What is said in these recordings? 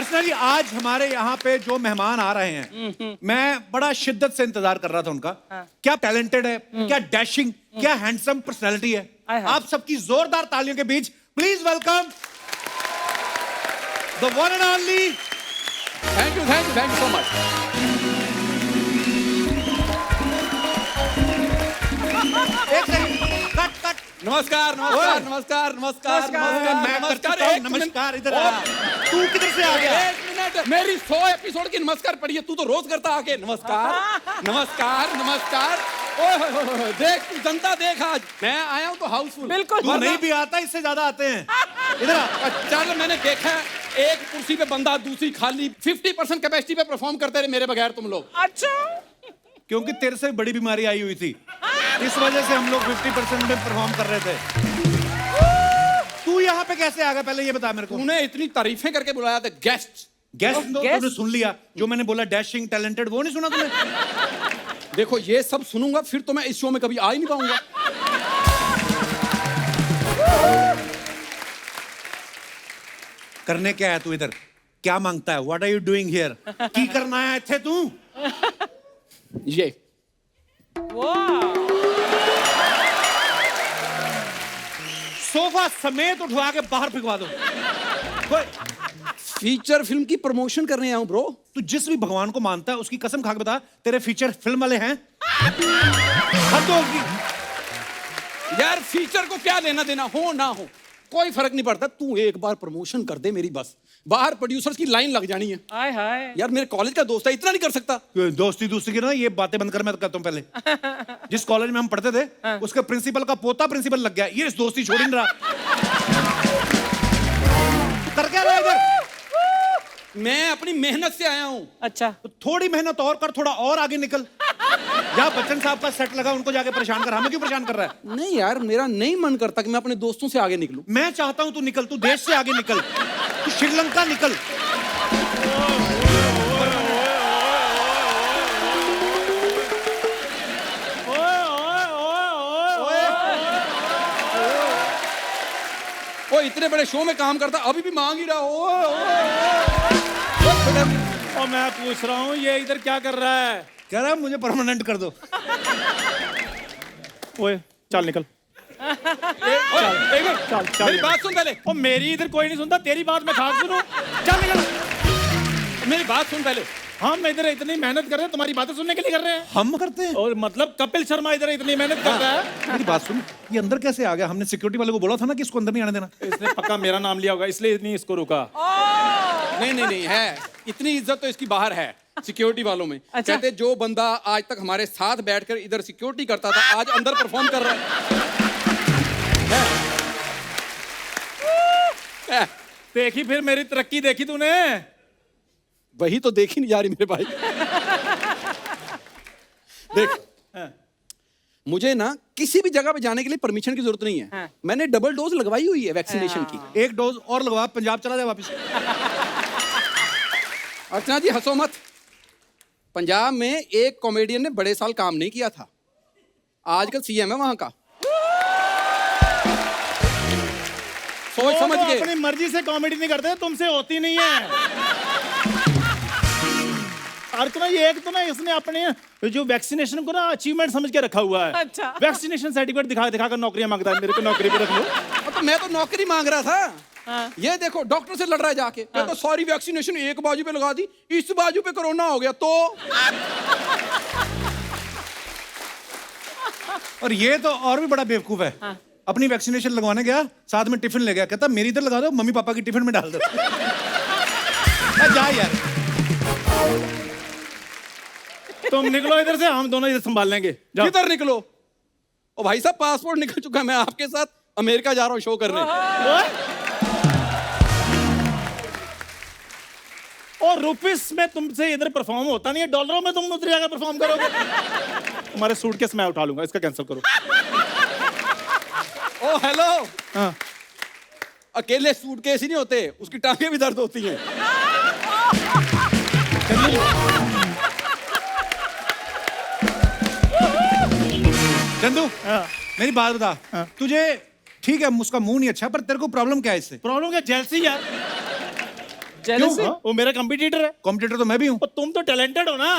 Personally आज हमारे यहाँ पे जो मेहमान आ रहे हैं, मैं बड़ा शिद्दत से इंतजार कर रहा था उनका। क्या टैलेंटेड है, क्या डैशिंग, क्या हैंडसम पर्सनैलिटी है। आप सबकी जोरदार तालियों के बीच please welcome the one and only. Thank you so much. एक सेकंड, कट कट। नमस्कार। नमस्कार, इधर आ। तू किधर से आ गया? एक मिनट, मेरी 100 एपिसोड की नमस्कार पढ़ी है, तू तो रोज करता आके नमस्कार। ओह देख तू, जनता देख, आज मैं आया हूँ तो हाउसफुल। बिल्कुल। तू नहीं भी आता, इससे ज्यादा आते हैं। इधर आ। चल, मैंने देखा है एक कुर्सी पे बंदा, दूसरी खाली। 50% कैपेसिटी पे परफॉर्म करते रहे मेरे बगैर तुम लोग। अच्छा, क्योंकि तेरे से बड़ी बीमारी आई हुई थी, इस वजह से हम लोग 50% में परफॉर्म कर रहे थे। तू यहाँ पे कैसे आ गया, पहले ये बता मेरे को। तूने इतनी तारीफें करके बुलाया था। गेस्ट तो तूने सुन लिया, जो मैंने बोला डैशिंग टैलेंटेड, वो नहीं सुना तूने? देखो, ये सब सुनूंगा फिर तो मैं इस शो में कभी आ ही नहीं पाऊंगा। करने क्या है तू इधर? क्या मांगता है? What are you doing here? की करना है थे तू? ये सोफा समेत उठवा के बाहर फेंकवा दो। फीचर फिल्म की प्रमोशन करने आया हूं ब्रो। तू जिस भी भगवान को मानता है उसकी कसम खा के बता, तेरे फीचर फिल्म वाले हैं? हद होगी यार, फीचर को क्या लेना देना, हो ना हो कोई फर्क नहीं पड़ता। तू एक बार प्रमोशन कर दे मेरी, बस बाहर प्रोड्यूसर्स की लाइन लग जानी है। हाय हाय। यार मेरे कॉलेज का दोस्त है, इतना नहीं कर सकता। दोस्ती की ना ये बातें बंद कर, मैं तो कहता हूं पहले। जिस कॉलेज में हम पढ़ते थे उसके प्रिंसिपल का पोता प्रिंसिपल लग गया, ये इस दोस्ती छोड़ नहीं रहा। कर क्या रहा है इधर? मैं अपनी मेहनत से आया हूं। अच्छा, तो थोड़ी मेहनत और कर, थोड़ा और आगे निकल। या बच्चन साहब का सेट लगा, उनको जाके परेशान कर, हमें क्यों परेशान कर रहा है? नहीं यार, मेरा नहीं मन करता कि मैं अपने दोस्तों से आगे निकलूं। मैं चाहता हूं तू निकल, तू देश से आगे निकल, तू श्रीलंका निकल। वो इतने बड़े शो में काम करता, अभी भी मांग ही रहा। और मैं पूछ रहा हूँ, ये इधर क्या कर रहा है? कह रहा है मुझे परमानेंट कर दो। ओए चल निकल। चल मेरी बात सुन पहले। और मेरी इधर कोई नहीं सुनता, तेरी बात मैं खास सुनूं। चल निकल। मेरी बात सुन पहले। हम इधर इतनी मेहनत कर रहे हैं, तुम्हारी बातें सुनने के लिए कर रहे हैं। हम करते हैं? और मतलब कपिल शर्मा इधर इतनी मेहनत कर रहा है। मेरी बात सुन, ये अंदर कैसे आ गया? हमने सिक्योरिटी वाले को बोला था ना कि इसको अंदर नहीं आने देना। इसने पक्का मेरा नाम लिया होगा, इसलिए नहीं इसको रुका। नहीं है, इतनी इज्जत तो इसकी बाहर है सिक्योरिटी वालों में। अच्छा। कहते जो बंदा आज तक हमारे साथ बैठकर इधर सिक्योरिटी करता था, आज अंदर परफॉर्म कर रहा है। देखी फिर मेरी तरक्की देखी तूने? वही तो देखी नहीं जा रही मेरे भाई। देख, मुझे ना किसी भी जगह पे जाने के लिए परमिशन की जरूरत नहीं है। मैंने डबल डोज लगवाई हुई है वैक्सीनेशन की। एक डोज और लगवा, पंजाब चला जाए वापस। अर्चना जी हंसो मत। पंजाब में एक कॉमेडियन ने बड़े साल काम नहीं किया था, आजकल सीएम है वहां का। सोच वो समझ तो के। अपनी मर्जी से कॉमेडी नहीं करते, तुमसे होती नहीं है। अर्चना, ये एक तो ना इसने अपने जो वैक्सीनेशन को ना अचीवमेंट समझ के रखा हुआ है। अच्छा। वैक्सीनेशन सर्टिफिकेट दिखा कर नौकरियां मांगता है, मेरे को नौकरी पे रख लो। तो मैं तो नौकरी मांग रहा था। ये देखो, डॉक्टर से लड़ रहा है जाके। तो सॉरी, वैक्सीनेशन एक बाजू पे लगा दी, इस बाजू पे कोरोना हो गया तो। और ये तो और भी बड़ा बेवकूफ है। अपनी वैक्सीनेशन लगवाने गया, साथ में टिफिन ले गया, कहता मेरी इधर लगा दो, मम्मी पापा की टिफिन में डाल दो। जा यार, तुम निकलो इधर से, हम दोनों इधर संभाल लेंगे। जाओ। किधर निकलो? ओ भाई साहब, पासपोर्ट निकल चुका है, मैं आपके साथ अमेरिका जा रहा हूँ शो करने। और रुपीस में तुमसे इधर परफॉर्म होता नहीं है, डॉलरों में तुम उधर जाकर परफॉर्म करोगे। तुम्हारे सूटकेस मैं उठा लूंगा, इसका कैंसिल करो। ओ हेलो। हाँ। अकेले सूटकेस ही नहीं होते, उसकी टांगें भी दर्द होती हैं। चंदू, मेरी बात बता। तुझे ठीक है, उसका मुंह नहीं अच्छा, पर तेरे को प्रॉब्लम क्या है इससे? प्रॉब्लम क्या? जेलसी यार। Jealousy? हाँ, वो मेरा कंपटीटर है। कॉम्पिटिटर तो मैं भी हूँ। और तुम तो टैलेंटेड हो ना।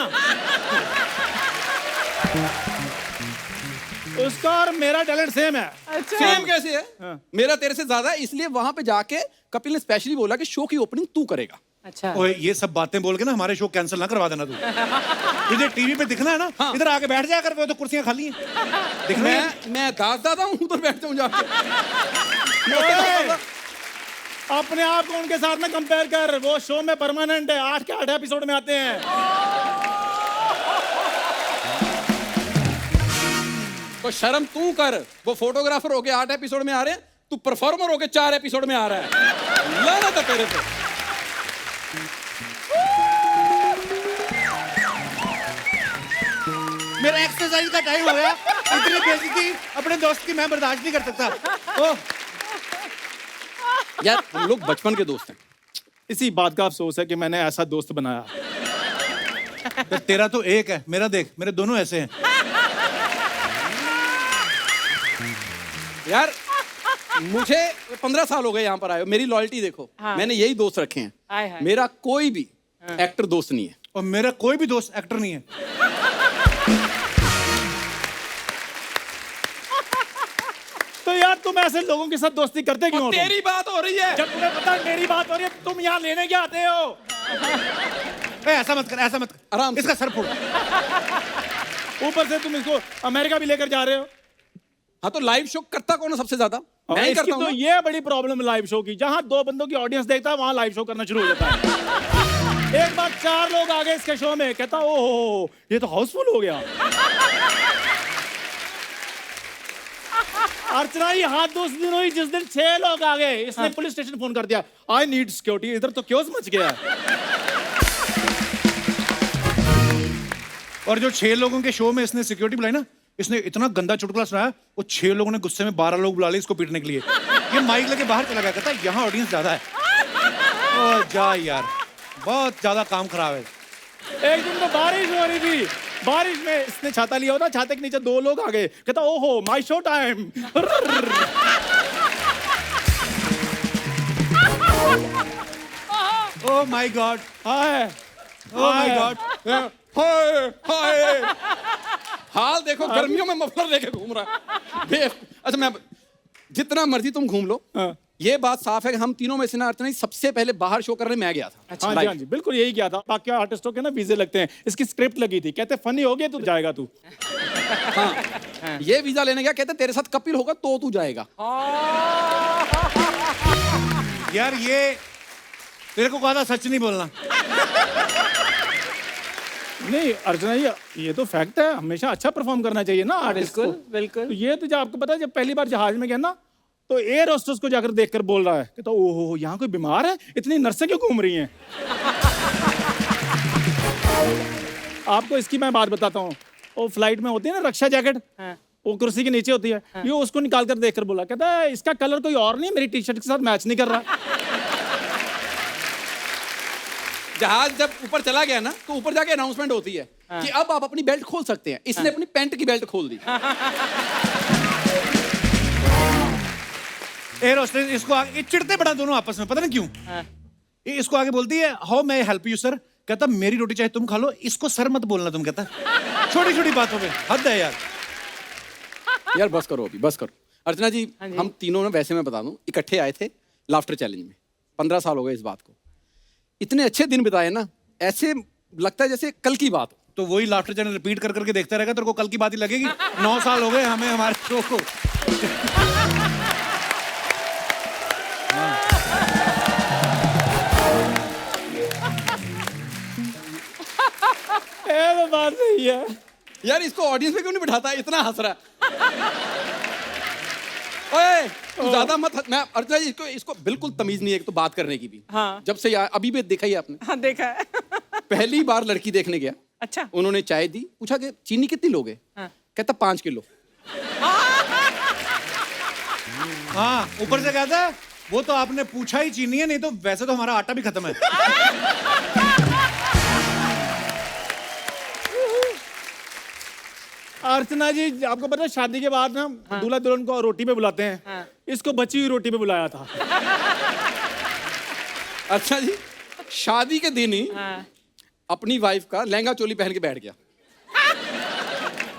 उसका और मेरा टैलेंट सेम है। अच्छा सेम कैसे है? हाँ। मेरा तेरे से ज्यादा है, इसलिए वहां पे जाके कपिल ने स्पेशली बोला कि शो की ओपनिंग तू करेगा। अच्छा ओए ये सब बातें बोल के ना हमारे शो कैंसिल ना करवा देना तू। तुझे टीवी पे दिखना है ना, इधर आके बैठ जाया कर, वो तो कुर्सियां खाली हैं। दिखना है? मैं दादा हूँ, उधर बैठ जाऊं जाके। अपने आप को उनके साथ में कंपेयर कर। वो शो में परमानेंट है, 8 के 8 एपिसोड में आते हैं। तो शर्म तू कर। वो फोटोग्राफर होके 8 एपिसोड में आ रहे हैं, तू परफॉर्मर होके 4 एपिसोड में आ रहा है। लानत है तेरे पे। मेरा एक्सरसाइज का टाइम हो गया। इतनी बेइज्जती अपने दोस्त की मैं बर्दाश्त नहीं कर सकता। ओह यार हम लोग बचपन के दोस्त हैं। इसी बात का अफसोस है कि मैंने ऐसा दोस्त बनाया। तो तेरा तो एक है, मेरा देख, मेरे दोनों ऐसे हैं। यार मुझे 15 साल हो गए यहाँ पर आए हो, मेरी लॉयल्टी देखो। हाँ। मैंने यही दोस्त रखे हैं। हाय हाय। मेरा कोई भी एक्टर दोस्त नहीं है। और मेरा कोई भी दोस्त एक्टर नहीं है। तो यार तुम ऐसे लोगों के साथ दोस्ती करते क्यों हो? तुम? तेरी बात हो रही है। जब तुम्हें पता है मेरी बात हो रही है, तुम यहाँ लेने क्या आते हो? ऐसा मत कर, ऐसा मत कर। आराम से। इसका सर फोड़। ऊपर से तुम इसको अमेरिका भी लेकर जा रहे हो। हाँ तो लाइव शो करता कौन है सबसे ज्यादा? मैं ही इसकी करता हूँ तो ना। ये बड़ी प्रॉब्लम है लाइव शो की। जहाँ 2 बंदों की ऑडियंस देखता है, वहाँ लाइव शो करना शुरू हो जाता है। एक बार 4 लोग आ गए इसके शो में, कहता ओहो ये तो हाउसफुल हो गया। अर्चना ये हाथ दोस्त दिन हुई जिस दिन 6 लोग आ गए, इसने पुलिस स्टेशन फोन कर दिया, आई नीड सिक्योरिटी। इधर तो क्यों मच गया। और जो 6 लोगों के शो में इसने सिक्योरिटी बुलाई ना, इसने इतना गंदा चुटकुला सुनाया, वो 6 लोगों ने गुस्से में 12 लोग बुला लिए इसको पीटने के लिए। ये माइक लेके बाहर चला गया, कहता यहाँ ऑडियंस ज्यादा है। ओ जा यार, बहुत ज्यादा काम खराब है। एक दिन तो बारिश हो रही थी, बारिश में इसने छाता लिया होता, छाते के नीचे 2 लोग आ गए, कहता ओहो my show time. Oh my god, हाय ओ माय गॉड। हाय हाय। हाल देखो, गर्मियों में मफलर लेके घूम रहा है। अच्छा मैं, जितना मर्जी तुम घूम लो, हाँ। ये बात साफ है कि हम तीनों में से ना अर्चना सबसे पहले बाहर शो करने मैं गया था। हाँ जी, हाँ जी, बिल्कुल यही किया था। बाकी आर्टिस्टों के ना वीजे लगते हैं, इसकी स्क्रिप्ट लगी थी, कहते फनी हो गया तो जाएगा तू। हाँ। ये वीजा लेने गया, कहते तेरे साथ कपिल होगा तो तू जाएगा। यार ये तेरे को कहा था सच नहीं बोलना। नहीं अर्चना ये तो फैक्ट है, हमेशा अच्छा परफॉर्म करना चाहिए ना आर्टिस्ट को। बिल्कुल बिल्कुल। तो ये तो जब आपको पता है, जब पहली बार जहाज में गया ना, तो एयर होस्टेस को जाकर देखकर बोल रहा है कि तो ओहो यहाँ कोई बीमार है, इतनी नर्सें क्यों घूम रही हैं। आपको इसकी मैं बात बताता हूँ। वो फ्लाइट में होती है ना रक्षा जैकेट, हाँ। वो कुर्सी के नीचे होती है। ये उसको निकाल कर देखकर बोला, कहता है इसका कलर कोई और नहीं, मेरी टी शर्ट के साथ मैच नहीं कर रहा। जहाज जब ऊपर चला गया ना, तो ऊपर जाके अनाउंसमेंट होती है कि अब आप अपनी बेल्ट खोल सकते हैं। इसने अपनी पैंट की बेल्ट खोल दी। एयर होस्टेस इसको आगे, ये चिढ़ते बड़ा दोनों आपस में, पता नहीं क्यों। ये इसको आगे बोलती है how may I help you sir, कहता मेरी रोटी चाहे तुम खा लो, इसको सर मत बोलना तुम, कहता छोटी छोटी बातों में हद है यार। यार बस करो अभी, बस करो। अर्चना जी, हम तीनों ने, वैसे मैं बता दूं, इकट्ठे आए थे लाफ्टर चैलेंज में। 15 साल हो गए इस बात को। इतने अच्छे दिन बिताए ना, ऐसे लगता है जैसे कल की बात। तो वही लाफ्टर चैनल रिपीट कर करके देखता रहेगा, तेरे को कल की बात ही लगेगी। 9 साल हो गए हमें हमारे शो को। ये बात नहीं है यार इसको ऑडियंस में क्यों नहीं बिठाता, इतना हंस रहा है। ओए तू ज्यादा मत मैं अर्चना जी, इसको बिल्कुल तमीज नहीं है एक तो बात करने की भी। हाँ। जब से अभी भी देखा ही आपने। हाँ देखा है। पहली बार लड़की देखने गया, अच्छा। उन्होंने चाय दी, पूछा कि चीनी कितनी लोगे? हाँ। कहता 5 किलो। हाँ ऊपर से कहता है वो तो आपने पूछा ही चीनी है, नहीं तो वैसे तो हमारा आटा भी खत्म है। अर्चना जी आपको पता है, शादी के बाद ना दूल्हा दुल्हन को रोटी पे बुलाते हैं। हाँ। इसको बची हुई रोटी पे बुलाया था। अच्छा जी, शादी के दिन ही अपनी वाइफ का लहंगा चोली पहन के बैठ गया।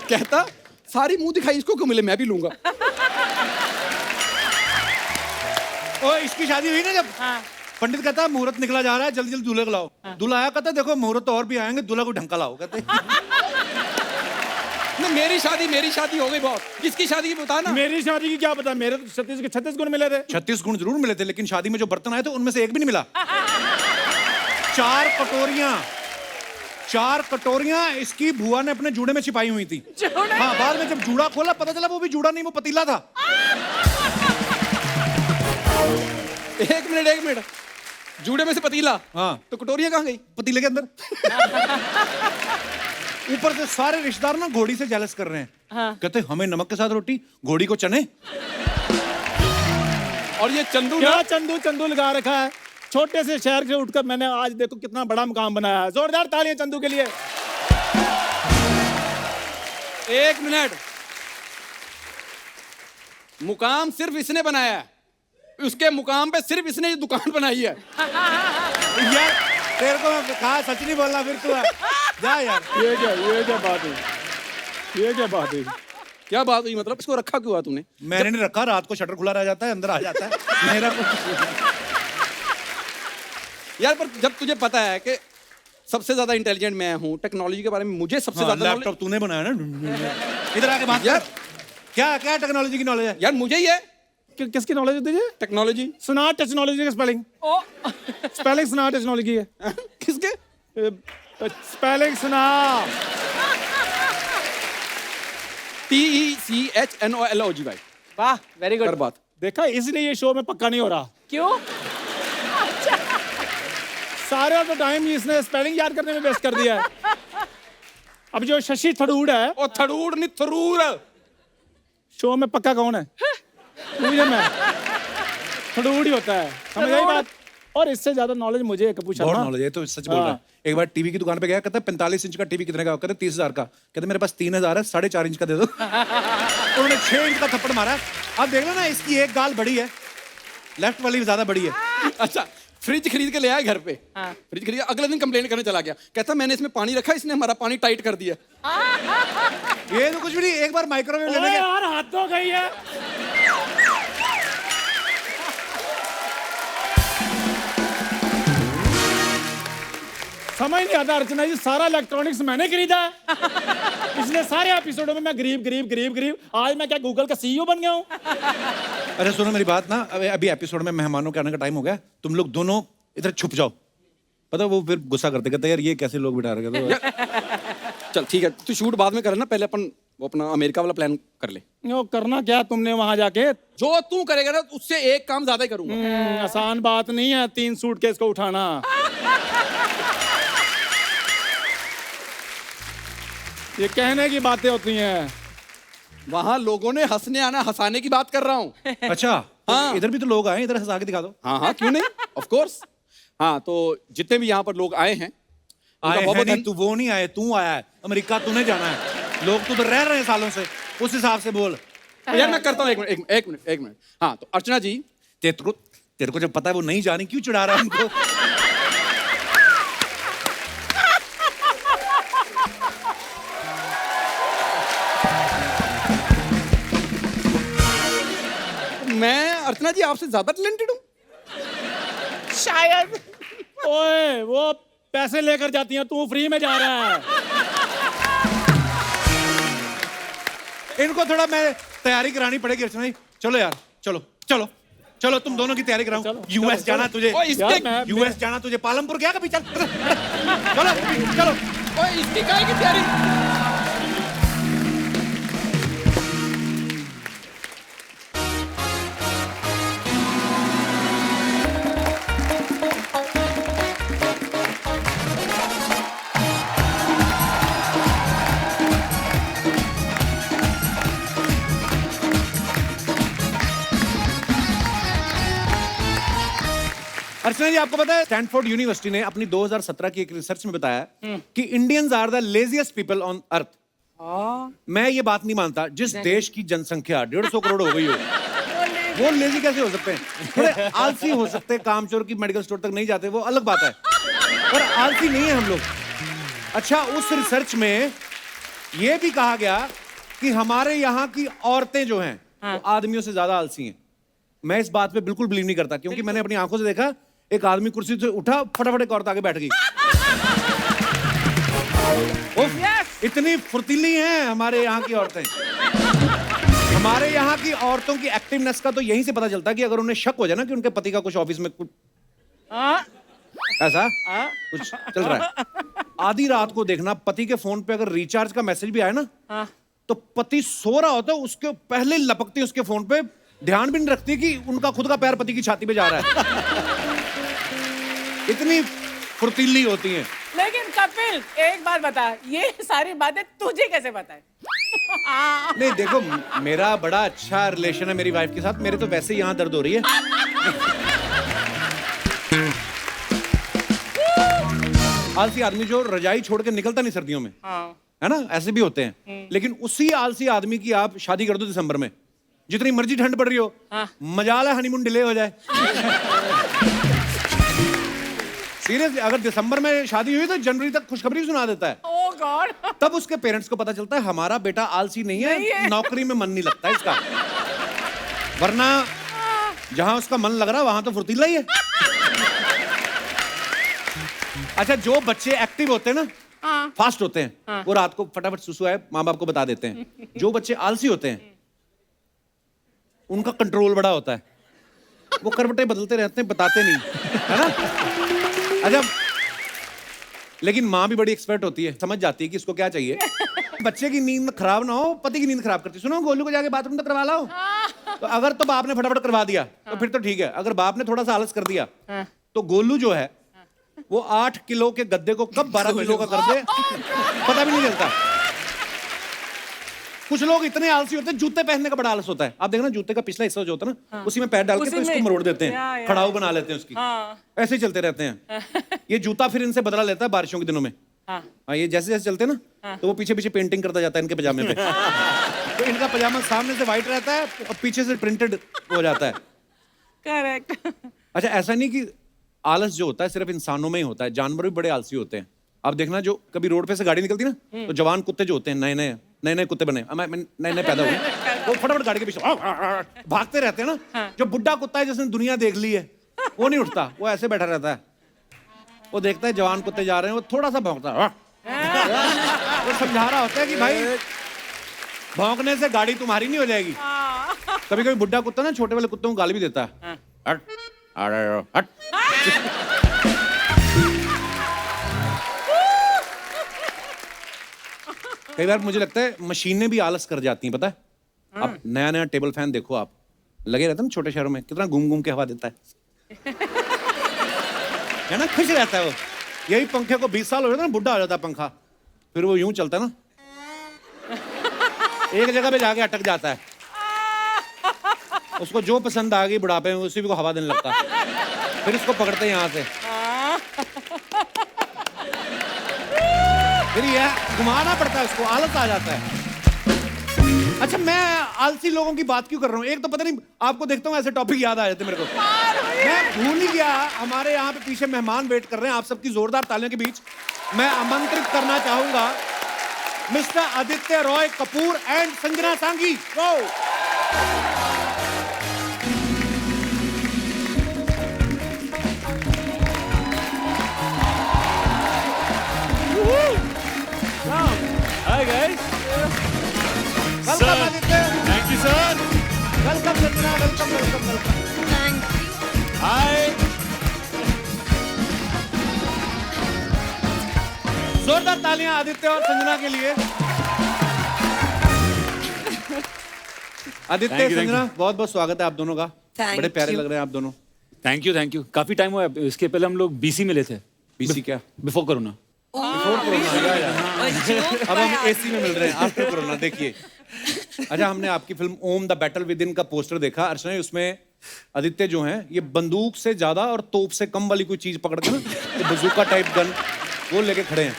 कहता सारी मुंह दिखाई इसको क्यों मिले, मैं भी लूंगा। ओ इसकी शादी हुई ना जब, पंडित कहता मुहूर्त निकला जा रहा है, जल्दी जल्दी दूल्हे को लाओ। दूल्हा आया, कहता देखो मुहूर्त तो और भी आएंगे, दूल्हा को ढंका लाओ। कहते नहीं, मेरी शादी हो गई बहुत। किसकी शादी की बता ना। मेरी शादी की क्या पता, मेरे तो 36 गुण मिले थे। 36 गुण जरूर मिले थे, लेकिन शादी में जो बर्तन आए थे उनमें से एक भी नहीं मिला। 4 कटोरियां इसकी बुआ ने अपने जूड़े में छिपाई हुई थी। हाँ, बाद में जब जूड़ा खोला पता चला वो भी जूड़ा नहीं, वो पतीला था। एक मिनट, जूड़े में से पतीला, हाँ, तो कटोरियां कहाँ गई? पतीले के अंदर। ऊपर से सारे रिश्तेदार ना घोड़ी से जेलस कर रहे हैं। कहते हमें नमक के साथ रोटी, घोड़ी को चने। और ये चंदू क्या चंदू लगा रखा है। छोटे से शहर से उठकर मैंने आज देखो कितना बड़ा मुकाम बनाया है। जोरदार तालियां चंदू के लिए। एक मिनट, मुकाम सिर्फ इसने बनाया है, उसके मुकाम पे सिर्फ इसने ये दुकान बनाई है। यार तेरे को कहा सच नहीं बोलना, फिर तू जा यार। ये क्या बात है, ये क्या बात है। क्या बात हुई मतलब? इसको रखा क्यों हुआ तूने? मैंने नहीं रखा, रात को शटर खुला रह जाता है, अंदर आ जाता है मेरा कुछ। यार पर जब तुझे पता है कि सबसे ज्यादा इंटेलिजेंट मैं हूँ टेक्नोलॉजी के बारे में, मुझे सबसे ज्यादा लैपटॉप तूने बनाया ना, इधर आके बात यार। क्या टेक्नोलॉजी की नॉलेज है यार मुझे ही है। किसकी नॉलेज है तुझे? टेक्नोलॉजी। सुना टेक्नोलॉजी का स्पेलिंग। स्पेलिंग सुना टेक्नोलॉजी है। किसके? स्पेलिंग सुना। TECHNOLOGY। वाह, वेरी कर गुड। बात। देखा, इसलिए ये शो में पक्का नहीं हो रहा। क्यों? सारा तो टाइम इसने स्पेलिंग याद करने में वेस्ट कर दिया है। अब जो शशि थरूर है, ओ थरूर नहीं थरूर। शो में पक्का कौन है? मुझे मैं थरूर ही होता है, समझ आई बात। और इससे ज्यादा नॉलेज मुझे एक पूछा बहुत था। नॉलेज है, तो सच बोल रहा है। एक बार टीवी की दुकान पे गया, कहता 45 इंच का टीवी कितने का? कहते 30,000 का। कहते मेरे पास 3,000 है, 4.5 इंच का दे दो। उन्होंने 6 इंच का थप्पड़ मारा। अब देख लो ना, इसकी एक गाल बड़ी है, लेफ्ट वाली ज्यादा बड़ी है। अच्छा, फ्रिज खरीद के ले आया घर पे। फ्रिज खरीद, अगले दिन कंप्लेंट करने चला गया। कहता मैंने इसमें पानी रखा, इसने हमारा पानी टाइट कर दिया। ये तो कुछ भी नहीं। एक बार माइक्रोवेव लेने ओए गया, यार, हाथ तो गई है। समझ नहीं आता अर्चना जी, सारा इलेक्ट्रॉनिक्स मैंने खरीदा है। पिछले सारे एपिसोडों में मैं गरीब। आज मैं क्या गूगल का सीईओ बन गया हूँ? अरे सुनो मेरी बात ना, अभी एपिसोड में मेहमानों के आने का टाइम हो गया, तुम लोग दोनों इधर छुप जाओ। पता वो फिर गुस्सा करते, कहते यार ये कैसे लोग बिठा रहे हैं। चल ठीक है, तू शूट बाद में करना, पहले अपन वो अपना अमेरिका वाला प्लान कर ले। वो करना क्या तुमने वहां जाके? जो तू करेगा ना उससे एक काम ज्यादा ही करूंगा। आसान बात नहीं है 3 सूटकेस को उठाना। ये कहने की बातें होती हैं। वहां लोगों ने हंसने आना, हंसाने की बात कर रहा हूँ। अच्छा हाँ। इधर भी तो लोग आए, इधर हंसा के दिखा दो। हाँ क्यों नहीं, ऑफ कोर्स। हाँ तो जितने भी यहाँ पर लोग आए हैं, उनका आए बहुत हैं बहुत नहीं, तू वो नहीं आए, तू आया है। अमेरिका तूने जाना है, लोग तो उधर रह रहे हैं सालों से, उस हिसाब से बोल। यार मैं करता हूँ, एक मिनट। हाँ तो अर्चना जी, तेरे को जब पता है वो नहीं जानी, क्यों चिढ़ा रहा है हमको? मैं अर्चना जी आपसे ज्यादा टैलेंटेड हूँ शायद। ओए वो पैसे लेकर जाती हैं, तू फ्री में जा रहा है। इनको थोड़ा मैं तैयारी करानी पड़ेगी अर्चना जी। चलो यार, चलो तुम दोनों की तैयारी कराऊं। यूएस जाना तुझे, ओए इसके यूएस जाना तुझे, पालमपुर गया कभी? चलो। ओए इसकी काहे की तैयारी? अर्चना जी आपको पता है स्टैनफोर्ड यूनिवर्सिटी ने अपनी 2017 की एक रिसर्च में बताया कि Indians are the laziest people on earth. मैं ये बात नहीं मानता, जिस देश की जनसंख्या 150 करोड़ हो गई हो, वो लेजी कैसे हो सकते हैं? थोड़े आलसी हो सकते हैं, कामचोर की मेडिकल स्टोर तक नहीं जाते, वो अलग बात है, पर आलसी नहीं है हम लोग। अच्छा, उस रिसर्च में ये भी कहा गया कि हमारे यहाँ की औरतें जो हैं वो आदमियों से ज्यादा आलसी हैं। मैं इस बात पे बिल्कुल बिलीव नहीं करता, क्योंकि मैंने अपनी आंखों से देखा, एक आदमी कुर्सी से उठा, फटाफट एक औरत आके बैठ गई। इतनी फुर्तीली हैं हमारे यहाँ की औरतें। हमारे यहाँ की औरतों की एक्टिवनेस का तो यहीं से पता चलता है कि अगर उन्हें शक हो जाए ना कि उनके पति का कुछ ऑफिस में कुछ ऐसा कुछ चल रहा है, आधी रात को देखना पति के फोन पे अगर रिचार्ज का मैसेज भी आया ना, तो पति सो रहा होता है, उसके पहले लपकती उसके फोन पे, ध्यान भी नहीं रखती कि उनका खुद का पैर पति की छाती पे जा रहा है। इतनी फुर्तीली होती हैं। लेकिन कपिल, एक बात बता, ये सारी बातें तुझे कैसे पता है? नहीं देखो, मेरा बड़ा अच्छा रिलेशन है मेरी वाइफ के साथ, मेरे तो वैसे ही यहाँ दर्द हो रही है। आलसी आदमी जो रजाई छोड़ के निकलता नहीं सर्दियों में, है ना, ऐसे भी होते हैं। लेकिन उसी आलसी आदमी की आप शादी कर दो दिसंबर में, जितनी मर्जी ठंड पड़ रही हो, मजाल है हनीमून डिले हो जाए। सीरियसली, अगर दिसंबर में शादी हुई तो जनवरी तक खुशखबरी सुना देता है। ओह गॉड। तब उसके पेरेंट्स को पता चलता है हमारा बेटा आलसी नहीं है, नौकरी में मन नहीं लगता है इसका, वरना जहां उसका मन लग रहा वहां तो फुर्तीला ही है। अच्छा, जो बच्चे एक्टिव होते हैं ना, फास्ट होते हैं, वो रात को फटाफट सुसु आए माँ बाप को बता देते हैं। जो बच्चे आलसी होते हैं उनका कंट्रोल बड़ा होता है, वो करवटें बदलते रहते हैं, बताते नहीं, है ना। अच्छा, लेकिन माँ भी बड़ी एक्सपर्ट होती है, समझ जाती है कि इसको क्या चाहिए। बच्चे की नींद खराब ना हो, पति की नींद खराब करती है। सुनो, गोलू को जाके बाथरूम तक करवा लाओ। तो अगर तो बाप ने फटाफट करवा दिया तो फिर तो ठीक है, अगर बाप ने थोड़ा सा आलस कर दिया तो गोलू जो है वो 8 किलो के गद्दे को कब 12 किलो का कर दे पता भी नहीं चलता। कुछ लोग इतने आलसी होते हैं, जूते पहनने का बड़ा आलस होता है। आप देखना, जूते का पिछला हिस्सा जो होता है ना, उसी में पैर डाल के तो इसको मरोड़ देते हैं, खड़ाऊ बना लेते हैं उसकी, ऐसे ही चलते रहते हैं। ये जूता फिर इनसे बदला लेता है बारिशों के दिनों में। हाँ, ये जैसे जैसे चलते हैं ना, तो वो पीछे पीछे पेंटिंग करता जाता है इनके पजामे पे। तो इनका पजामा सामने से व्हाइट रहता है और पीछे से प्रिंटेड हो जाता है। करेक्ट। अच्छा, ऐसा नहीं कि आलस जो होता है सिर्फ इंसानों में ही होता है, जानवर भी बड़े आलसी होते हैं। आप देखना, जो कभी रोड पे से गाड़ी निकलती ना, तो जवान कुत्ते जो होते हैं, नए नए कुत्ते बने, नए नए पैदा हुए, वो फटाफट गाड़ी के पीछे भागते रहते हैं ना। जो बुड्ढा कुत्ता है जिसने दुनिया देख ली है, वो नहीं उठता, वो ऐसे बैठा रहता है। वो देखता है जवान कुत्ते जा रहे हैं, वो थोड़ा सा भौंकता है, वो समझा रहा होता है कि भाई भौंकने से गाड़ी तुम्हारी नहीं हो जाएगी। कभी कभी बुड्ढा कुत्ता ना छोटे वाले कुत्तों को गाली भी देता है, हट हट। कई बार मुझे लगता है मशीनें भी आलस कर जाती हैं, पता है। आप नया नया टेबल फैन देखो, आप लगे रहते हैं ना छोटे शहरों में, कितना घूम घूम के हवा देता है ना, खुश रहता है वो। यही पंखे को 20 साल हो जाता है ना, बुढ़ा हो जाता है पंखा, फिर वो यूं चलता है ना, एक जगह पे जाके अटक जाता है। उसको जो पसंद आ गई बुढ़ापे में, उसी को हवा देने लगता है, फिर इसको पकड़ते हैं यहाँ से, फिर यह घुमाना पड़ता है उसको, आलस आ जाता है। अच्छा, मैं आलसी लोगों की बात क्यों कर रहा हूँ? एक तो पता नहीं, आपको देखता हूँ ऐसे टॉपिक याद आ जाते मेरे को, मैं भूल ही गया। हमारे यहाँ पे पीछे मेहमान वेट कर रहे हैं, आप सबकी जोरदार तालियों के बीच मैं आमंत्रित करना चाहूंगा मिस्टर आदित्य रॉय कपूर एंड संजना सांगी। Hi guys. Welcome Aditya. Thank you sir. Welcome Sanjana, welcome welcome welcome. Hi. जोरदार तालियां आदित्य और संजना के लिए। आदित्य, Thank you, संजना, बहुत बहुत स्वागत है आप दोनों का। बड़े प्यारे लग रहे हैं आप दोनों। Thank you. काफी टाइम हुआ, इसके पहले हम लोग BC मिले थे। बीसी क्या? Before corona. Before corona. अब हम एसी में मिल रहे हैं आफ्टर कोरोना। देखिए, अच्छा, हमने आपकी film Om the battle within का पोस्टर देखा अर्चना। उसमें आदित्य जो हैं, ये बंदूक से ज्यादा और तोप से कम वाली कोई चीज पकड़ के ना, तो बंदूका टाइप गन वो लेके खड़े हैं।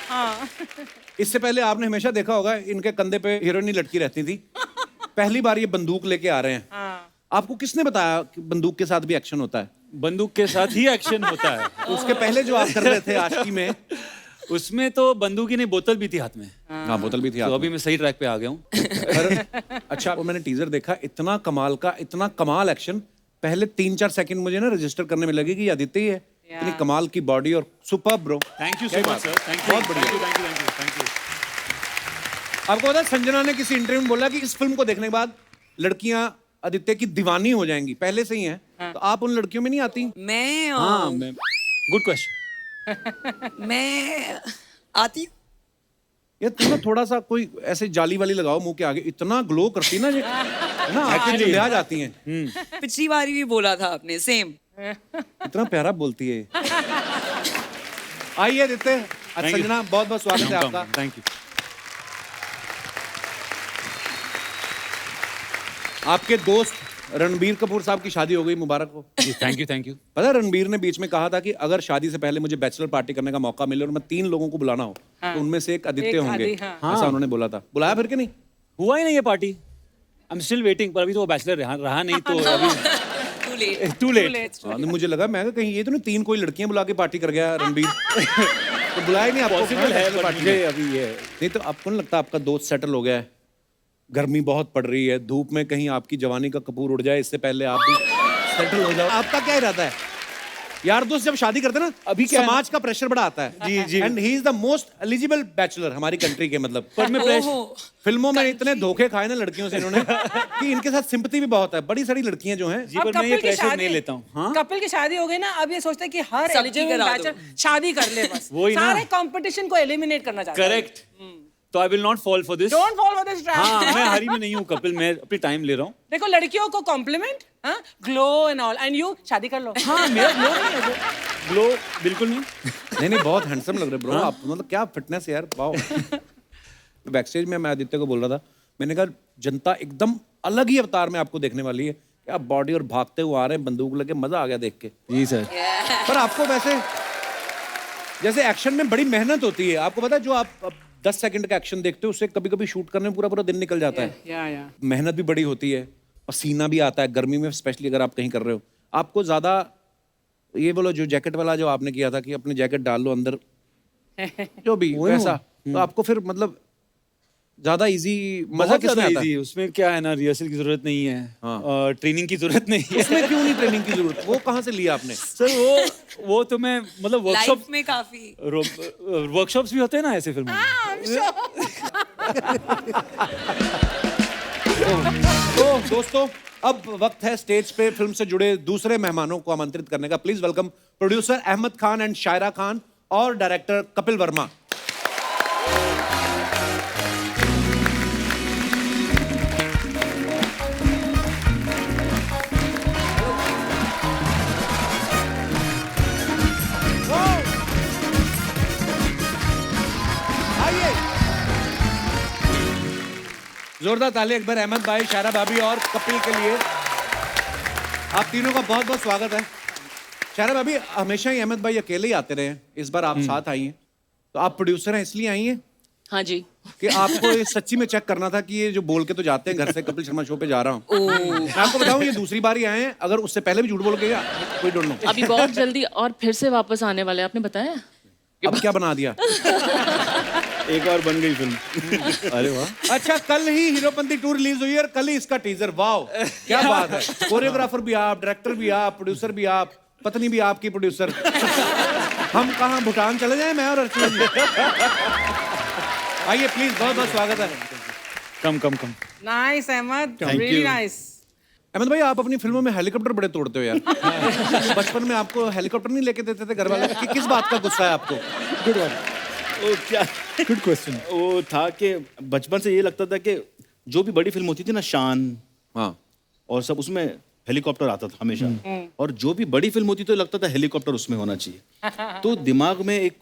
इससे पहले आपने हमेशा देखा होगा इनके कंधे पे हीरोइनी लटकी रहती थी, पहली बार ये बंदूक लेके आ रहे हैं। आपको किसने बताया कि बंदूक के साथ भी एक्शन होता है? बंदूक के साथ ही एक्शन होता है। उसके पहले जो आप कर रहे थे आशिकी में, उसमें तो बंदूक ही नहीं, बोतल भी थी हाथ में। हाँ बोतल भी थी तो हाथ अभी मैं सही ट्रैक पे आ गया हूँ। में। अच्छा, वो मैंने टीजर देखा, इतना कमाल का, इतना कमाल एक्शन, पहले 3-4 सेकंड मुझे ना रजिस्टर करने में लगे कि ये आदित्य ही है। इतनी कमाल की बॉडी और super bro. Thank you so much sir, thank you, बहुत बढ़िया। Thank you. आपको पता है संजना ने किसी इंटरव्यू में बोला कि इस फिल्म को देखने के बाद लड़कियां आदित्य की दीवानी हो जाएंगी, पहले से ही हैं। तो आप उन लड़कियों में नहीं आती? हाँ, मैं गुड क्वेश्चन। मैं आती हूँ। यार तुम ना थोड़ा सा कोई ऐसे जाली वाली लगाओ मुंह के आगे, इतना ग्लो करती ना ये, है ना, आंखें चले आ जाती हैं। पिछली बारी भी बोला था आपने सेम। इतना प्यारा बोलती है। आइए आदित्य। Thank you. संजना बहुत बहुत स्वागत है आपका। Thank you. आपके दोस्त रणबीर कपूर साहब की शादी हो गई, मुबारक हो। जी थैंक यू, थैंक यू। पता है रणबीर ने बीच में कहा था कि अगर शादी से पहले मुझे बैचलर पार्टी करने का मौका मिले और मैं 3 लोगों को बुलाना हो तो उनमें से एक आदित्य होंगे। ऐसा उन्होंने बोला था। बुलाया फिर के नहीं? हुआ ही नहीं ये party. I am still waiting, पर अभी तो वो बैचलर रहा नहीं, तो अभी टू लेट। To late. हाँ, नहीं, मुझे लगा मैं कहीं ये तो नहीं 3 कोई लड़कियां बुला के पार्टी कर गया रणबीर। तो बुलाया ही नहीं आपको? पॉसिबल है, bachelor पर party मुझे में? अभी ये नहीं तो आपको नहीं लगता आपका दोस्त सेटल हो गया है? गर्मी बहुत पड़ रही है, धूप में कहीं आपकी जवानी का कपूर उड़ जाए इससे पहले आप भी सेटल हो जाओ। आपका क्या इरादा है? यार दोस्त जब शादी करते हैं ना, अभी समाज का प्रेशर बड़ा आता है। जी, जी। And he is the most eligible bachelor हमारी कंट्री के, मतलब। पर मैं ओहो। फिल्मों में इतने धोखे खाए ना लड़कियों से इन्होंने कि इनके साथ सिंपैथी भी बहुत है। बड़ी सारी लड़कियां जो हैं, जी, पर मैं ये प्रेशर नहीं लेता हूँ। हाँ, कपिल की शादी हो गई ना, अब ये सोचते हैं कि हर सबकी एलिजिबल करा दो। बैचलर शादी कर ले बस। वही ना। सारे कंपटीशन को एलिमिनेट करना चाहते हैं। करेक्ट। तो I will not fall for this. Don't fall for this हाँ, ट्रैप। मैं हरी में नहीं हूँ कपिल, मैं अपनी टाइम ले रहा हूँ। देखो लड़कियों को कॉम्प्लीमेंट, हाँ, glow and all, and you शादी कर लो। हाँ, मेरा ग्लो नहीं है, ग्लो बिल्कुल नहीं। नहीं बहुत हैंडसम लग रहे ब्रो आप, मतलब क्या फिटनेस है यार, वाओ। बैकस्टेज में मैं आदित्य को बोल रहा था, मैंने कहा जनता एकदम अलग ही अवतार में आपको देखने वाली है। क्या बॉडी और भागते हुए आ रहे हैं बंदूक लेके, मजा आ गया देख के। जी सर। पर आपको वैसे जैसे एक्शन में बड़ी मेहनत होती है, आपको पता है जो आप 10 सेकंड का एक्शन देखते हो उससे कभी कभी शूट करने में पूरा पूरा दिन निकल जाता है। या मेहनत भी बड़ी होती है, पसीना भी आता है गर्मी में, स्पेशली अगर आप कहीं कर रहे हो। आपको ज्यादा ये बोलो जो जैकेट वाला जो आपने किया था कि अपनी जैकेट डाल लो अंदर, जो भी वैसा, तो आपको फिर मतलब ज्यादा इजी, मजा बहुत किसमें ज्यादा आता है? easy, उसमें क्या है ना, रिहर्सल की जरूरत नहीं है, हाँ। ट्रेनिंग की जरूरत नहीं है। उसमें क्यों नहीं ट्रेनिंग की जरूरत? वो कहाँ से लिया आपने? सर वो तो मैं मतलब वर्कशॉप लाइफ में काफी वर्कशॉप्स भी होते हैं ना ऐसे फिल्मों में। तो दोस्तों अब वक्त है स्टेज पे फिल्म से जुड़े दूसरे मेहमानों को आमंत्रित करने का। Please welcome producer Ahmed Khan and Shaira Khan और डायरेक्टर कपिल वर्मा। आइए जोरदार ताली एक बार अहमद भाई, शायरा भाभी और कपिल के लिए। आप तीनों का बहुत बहुत स्वागत है। शायरा भाभी, हमेशा ही अहमद भाई अकेले ही आते रहे हैं, इस बार आप साथ आई हैं, तो आप प्रोड्यूसर हैं इसलिए आई हैं हाँ जी। कि आपको ये सच्ची में चेक करना था कि ये जो बोल के तो जाते हैं घर से कपिल शर्मा शो पे जा रहा हूँ, मैं आपको बताऊं ये दूसरी बार ही आए हैं, अगर उससे पहले भी झूठ बोल के गया कोई डोंट नो। अभी बहुत जल्दी और फिर से वापस आने वाले हैं, आपने बताया? अब क्या बना दिया? एक और बन गई फिल्म। अरे वाह। अच्छा, कल ही हीरोपंती 2 रिलीज हुई है और कल ही इसका टीजर। वाओ क्या बात है। कोरियोग्राफर भी आप, डायरेक्टर भी आप, प्रोड्यूसर भी आप, पत्नी भी आपकी प्रोड्यूसर। हम कहाँ भूटान चले जाएं, मैं और अर्चना जी? आइए प्लीज, बहुत बहुत स्वागत है। Come. Nice Ahmed, Thank really you. Nice. Ahmed भाई, आप अपनी फिल्मों में हेलीकॉप्टर बड़े तोड़ते हो यार। बचपन में आपको हेलीकॉप्टर नहीं लेके देते थे घर वाले? किस बात का गुस्सा है आपको? गुड वन, वो क्या, गुड क्वेश्चन। वो था कि बचपन से ये लगता था कि जो भी बड़ी फिल्म होती थी ना, शान हाँ और सब, उसमें हेलीकॉप्टर आता था हमेशा, और जो भी बड़ी फिल्म होती तो लगता था हेलीकॉप्टर उसमें होना चाहिए। तो दिमाग में एक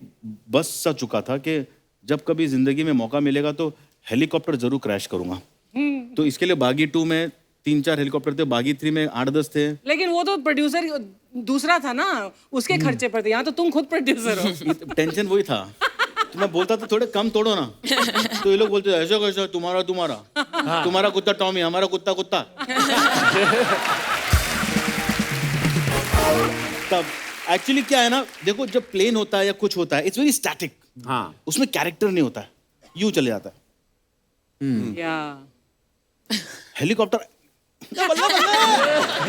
बस सा चुका था कि जब कभी जिंदगी में मौका मिलेगा तो हेलीकॉप्टर जरूर क्रैश करूंगा। तो इसके लिए बागी 2 में 3-4 हेलीकॉप्टर थे, बागी 3 में 8-10 थे। लेकिन वो तो प्रोड्यूसर दूसरा था ना, उसके खर्चे पर थे। यहाँ तो तुम खुद प्रोड्यूसर हो। टेंशन वही था तो मैं बोलता था थोड़े कम तोड़ो ना, तो ये लोग बोलते ऐसा कैसा, तुम्हारा तुम्हारा कुत्ता टॉमी, हमारा कुत्ता कुत्ता। तब एक्चुअली क्या है ना, देखो जब प्लेन होता है या कुछ होता है, इट्स वेरी स्टैटिक। हाँ उसमें कैरेक्टर नहीं होता है, यूं चले जाता है। हेलीकॉप्टर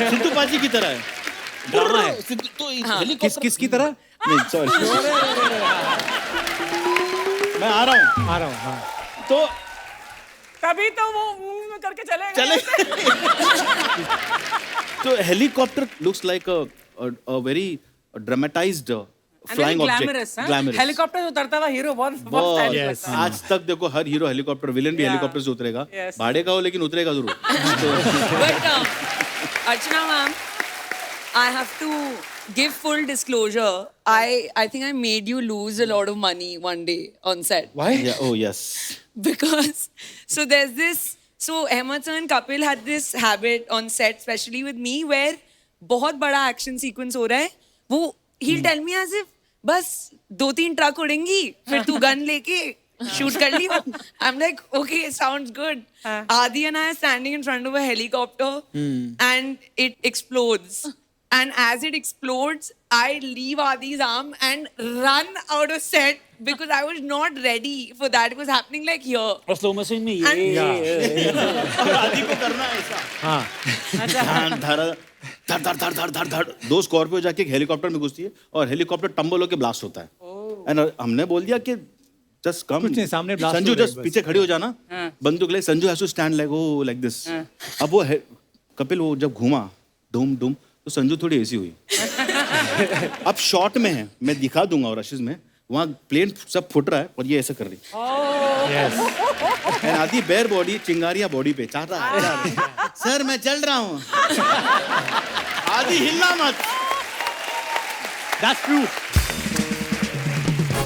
सिद्धू पाजी की तरह है, ड्रामा है। तो हेलीकॉप्टर किसकी तरह? नहीं सॉरी, मैं आ रहा हूँ। हाँ तो तभी तो वो करके चलेगा। चले तो helicopter looks like a very dramatised flying object, glamorous. Helicopter से उतरता हुआ हीरो बहुत स्टाइलिश लगता है। आज तक देखो हर हीरो हेलीकॉप्टर, विलेन भी हेलीकॉप्टर से उतरेगा, Yes. भाड़े का हो लेकिन उतरेगा जरूर। But Archana ma'am, I have to give full disclosure. I think I made you lose a lot of money one day on set. Why? Yeah, oh yes. Because so there's this, so Ahmed sir and Kapil had this habit on set, especially with me, where बहुत बड़ा action sequence हो रहा है, वो he'll tell me as if बस 2-3 truck उड़ेंगी, फिर तू gun लेके shoot कर लियो. I'm like, okay, sounds good. Adi and I are standing in front of a helicopter and it explodes. And as it explodes, I leave Adi's arm and run out of set because I was not ready for that. It was happening like here. और slow motion में ये और आदि को करना है ऐसा। हाँ धड़ धड़ धड़ धड़ धड़ धड़, दो स्कॉर्पियो जाके एक हेलीकॉप्टर में घुसती है और हेलीकॉप्टर टम्बल होके ब्लास्ट होता है। एंड हमने बोल दिया कि जस्ट कम, कुछ नहीं, सामने blast संजू हो रहा है जस्ट बस। पीछे खड़ी हो जाना, बंदूक ले, Sanju has to stand like oh like this. अब वो कपिल वो जब घूमा डूम डूम तो संजू थोड़ी ऐसी हुई। अब शॉट में है, मैं दिखा दूंगा और रशीज में, वहाँ प्लेन सब फुट रहा है और ये ऐसे कर रही है। आदि बेयर बॉडी, चिंगारिया बॉडी पे चाहता है सर मैं चल रहा हूँ। आदि हिलना मत। That's true.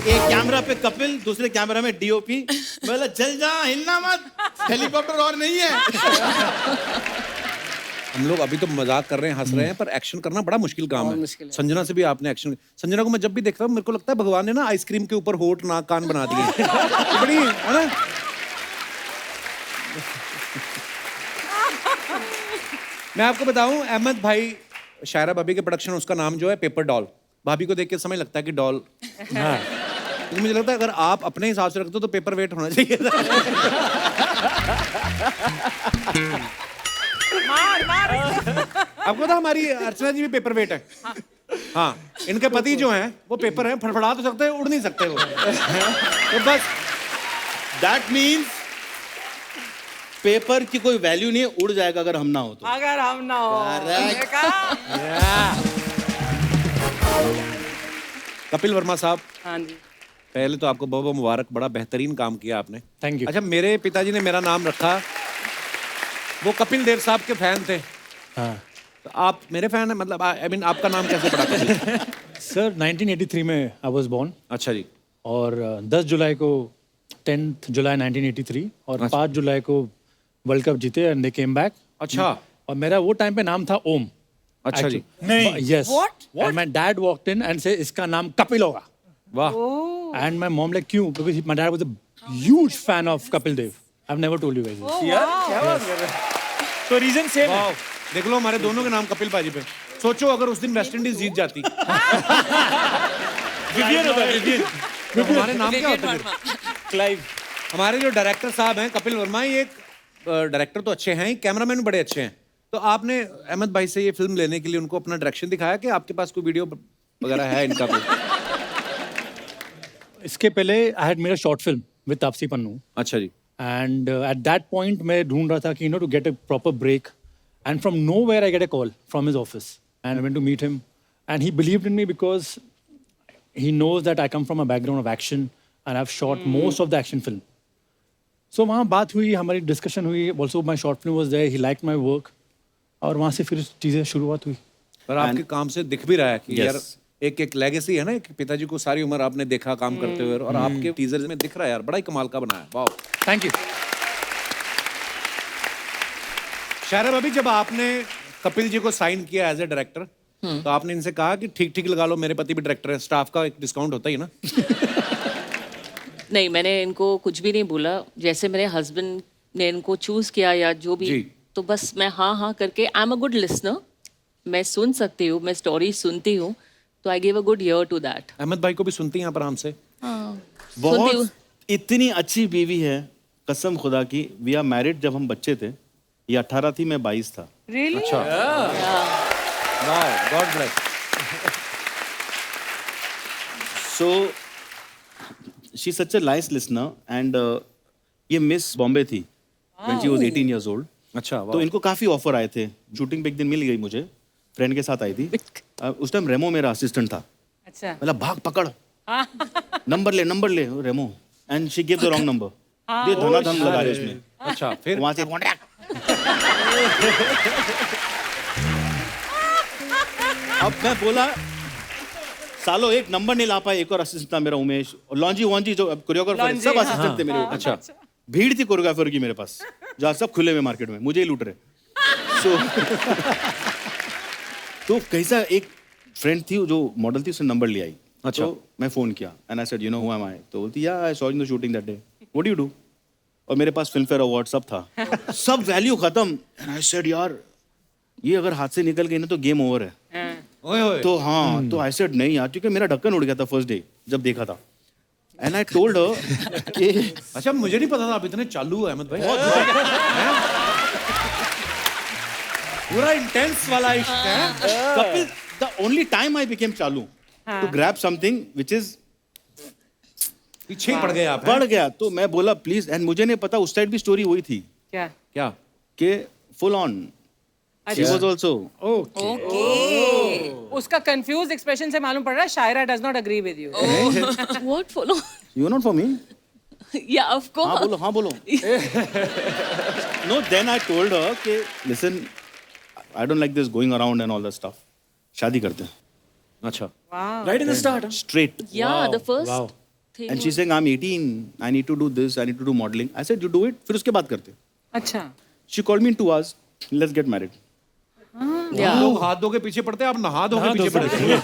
एक कैमरा पे कपिल, दूसरे कैमरा में डीओपी। बोला चल जा, हिलना मत, हेलीकॉप्टर और नहीं है। हम लोग अभी तो मजाक कर रहे हैं, हंस रहे हैं, पर एक्शन करना बड़ा मुश्किल काम है। संजना से भी आपने एक्शन, संजना को मैं जब भी देखता हूँ मेरे को लगता है भगवान ने ना आइसक्रीम के ऊपर होठ नाक कान बना दिए। तो बड़ी है ना। मैं आपको बताऊं, अहमद भाई शायरा भाभी के प्रोडक्शन, उसका नाम जो है पेपर डॉल। भाभी को देख के समय लगता है कि डॉल। हाँ। तो मुझे लगता है अगर आप अपने हिसाब से रखते हो तो पेपर वेट होना चाहिए था। आपको पता हमारी अर्चना जी भी पेपर वेट है। हाँ, इनके पति जो हैं वो पेपर हैं, फड़फड़ा तो सकते हैं, उड़ नहीं सकते वो। तो बस दैट मीन्स पेपर की कोई वैल्यू नहीं है, उड़ जाएगा अगर हम ना हो तो। अगर हम ना हो। Correct. कपिल वर्मा साहब, हाँ जी। पहले तो आपको बहुत बहुत मुबारक, बड़ा बेहतरीन काम किया आपने। Thank you. अच्छा, मेरे पिताजी ने मेरा नाम रखा, वो कपिल देव साहब के फैन थे। हाँ तो आप मेरे फैन हैं, मतलब आई मीन आपका नाम कैसे पड़ा कपिल? सर 1983 में आई वाज बोर्न अच्छा जी। और 10 जुलाई को 10th जुलाई 1983 और 5 जुलाई को वर्ल्ड कप जीते एंड दे केम बैक। अच्छा। और मेरा वो टाइम पे नाम था ओम। अच्छा जी। नहीं yes What? And my dad walked in and say इसका नाम कपिल होगा। वाह। एंड माय मॉम लाइक क्यों, because my dad was a huge fan of Kapil Dev. I have never told you guys. तो रीजन सेम है। वाह, देख लो हमारे दोनों के नाम कपिल पाजी पे। सोचो अगर उस दिन वेस्ट इंडीज जीत जाती। विवियन होता है, विवियन। तो हमारे नाम क्या होते फिर? क्लाइव। हमारे जो डायरेक्टर साहब हैं कपिल वर्मा, ये एक डायरेक्टर तो अच्छे हैं, कैमरामैन भी बड़े अच्छे हैं। तो आपने अहमद भाई से ये फिल्म लेने के लिए उनको अपना डायरेक्शन दिखाया कि आपके पास कोई वीडियो वगैरह है इनका कोई? इसके पहले I had made a short film with Taapsee Pannu अच्छा जी। एंड एट दैट पॉइंट मैं ढूंढ रहा था कि to get a proper break and from nowhere I get a call from his office and I went to meet him and he believed in me because he knows that I come from a background of action and I've shot most of the action film. So वहाँ बात हुई, हमारी discussion हुई, also my short film was there, he liked my work और वहाँ से फिर चीज़ें शुरुआत हुई। पर आपके काम से दिख भी रहा है कि Yes. यार एक एक लेगेसी है ना, एक पिताजी को सारी उम्र आपने देखा काम करते हुए, और आपके टीजर में दिख रहा है यार, बड़ा ही कमाल का बनाया है। वाह। Thank you. शायरा भाभी, जब आपने कपिल जी को साइन किया एज ए डायरेक्टर, तो आपने इनसे कहा कि ठीक ठीक लगा लो, मेरे पति भी डायरेक्टर है, स्टाफ का एक डिस्काउंट होता ही है ना? नहीं, मैंने इनको कुछ भी नहीं बोला। जैसे मेरे हस्बैंड ने इनको चूज किया या जो भी, जी। तो बस मैं हाँ हाँ करके, I am a good listener, मैं सुन सकती हूँ, मैं स्टोरी सुनती हूँ, तो I give a good ear to that. Ahmed भाई को भी सुनती हैं यहाँ पर आराम से? सुनती हूँ। बहुत इतनी अच्छी बीवी है, कसम खुदा की। वी आर मैरिड जब हम बच्चे थे, ये 18 थी, मैं 22 था। Really? अच्छा, वाह, God bless. So she such a nice listener and ये मिस बॉम्बे थी when she was 18 years old. अच्छा, तो इनको काफी ऑफर आए थे। शूटिंग पे एक दिन मिल गई मुझे, फ्रेंड के साथ आई थी। उस टाइम रेमो मेरा असिस्टेंट था। अच्छा। मतलब भाग पकड़, नंबर ले Remo, and she give the wrong number. दे धनाधन लगा रहे उसमें। अच्छा, फिर वहां से अब मैं बोला सालो एक नंबर नहीं ला पाए। एक और असिस्टेंट था मेरा उमेश, और लॉन्जी वॉन्जी जो कोरियोग्राफर, सब असिस्टेंट थे मेरे ऊपर। अच्छा, भीड़ थी कोरियोग्राफर की मेरे पास, जहाँ सब खुले हुए मार्केट में, मुझे ही लूट रहे। तो कैसा एक फ्रेंड थी जो मॉडल थी, उसने नंबर लिया आई। अच्छा। तो मैं फोन किया and I said you know who am I. तो बोलती yeah I saw in the shooting that day, what do you do? और मेरे पास फिल्म फेयर अवार्ड सब था, सब वैल्यू खत्म। एंड आई सेड यार ये अगर हाथ से निकल गई ना तो गेम ओवर है। ओए ओए, तो हाँ, तो आई सेड नहीं यार, क्योंकि मेरा ढक्कन उड़ गया था फर्स्ट डे जब देखा था। एंड आई टोल्ड हर कि अच्छा, मुझे नहीं पता था आप इतने चालू हो अहमद भाई। हैं? पूरा इंटेंस वाला इश्क है। Kapil, the only time I became चालू to grab something which is पीछे ही पड़ गए आप। बढ़ गया। तो मैं बोला प्लीज, एंड मुझे नहीं पता उस साइड भी स्टोरी वही थी क्या? क्या? कि full on she was also. उसका कंफ्यूज एक्सप्रेशन से मालूम पड़ रहा है Shaira does not agree with you. What follow? You not for me. Yeah, of course. हाँ बोलो no, then I told her कि listen I don't like this going around and all that stuff, शादी करते हैं। अच्छा, Right in the start. Straight. Yeah, the first thing. And she saying I am 18, I need to do this, I need to do modelling. I said you do it, फिर उसके बाद करते हैं। अच्छा। She called me in 2 hours, let's get married. Yeah. लोग हाथ धो के पीछे पड़ते हैं, आप नहा धो के पीछे पड़ते हैं।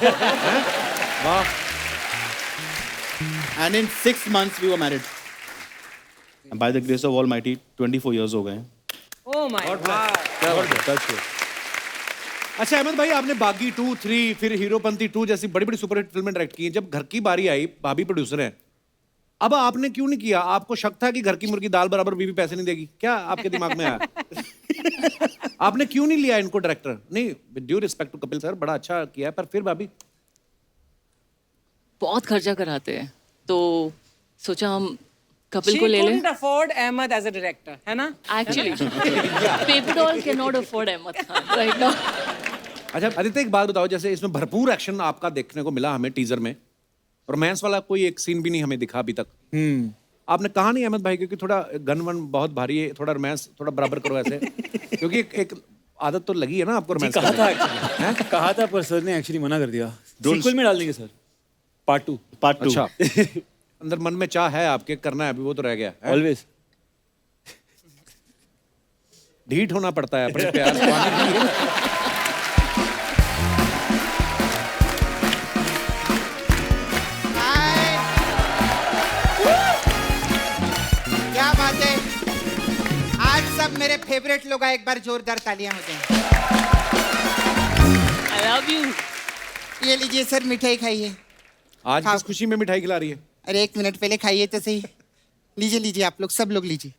वाह। And in 6 months we were married. And by the grace of Almighty, 24 years हो गए हैं। Oh my God. अच्छा अहमद भाई, आपने बागी 2, 3, फिर हीरोपंती 2 जैसी बड़ी बड़ी सुपरहिट फिल्में डायरेक्ट की हैं। जब घर की बारी आई, भाभी प्रोड्यूसर हैं, अब आपने क्यों नहीं किया? आपको शक था कि घर की मुर्गी दाल बराबर, बीवी पैसे नहीं देगी, क्या आपके दिमाग में आया? आपने क्यों नहीं लिया इनको डायरेक्टर? नहीं, with due respect to Kapil sir, बड़ा अच्छा किया है, पर फिर भाभी बहुत खर्चा कराते हैं, तो सोचा हम कपिल She को ले लें। couldn't afford Ahmed as a director, है ना? Actually, Paper Doll cannot afford Ahmed Khan right now. अच्छा आदित्य, एक बात बताओ, जैसे इसमें भरपूर एक्शन आपका देखने को मिला हमें टीजर में, रोमांस वाला कोई एक सीन भी नहीं हमें दिखा अभी तक। आपने कहा नहीं अहमद भाई, क्योंकि थोड़ा गन वन बहुत भारी है, थोड़ा रोमांस थोड़ा बराबर करो ऐसे, क्योंकि एक आदत तो लगी है ना आपको रोमांस कहा था actually. कहा था पर सर ने एक्चुअली मना कर दिया। सीक्वल में डाल देंगे सर, पार्ट 2। Part 2। अच्छा, अंदर मन में चाह है आपके, करना है अभी, वो तो रह गया है। ऑलवेज। ढीठ होना पड़ता है अपने प्यार को पाने के लिए। क्या बात है, आज सब मेरे फेवरेट लोग आए, एक बार जोरदार तालियां हो जाएं। I love you. ये लीजिए सर, मिठाई खाइए। आज किस खुशी में मिठाई खिला रही है? अरे 1 मिनट पहले खाइए तो सही। लीजिए लीजिए, आप लोग सब लोग लीजिए।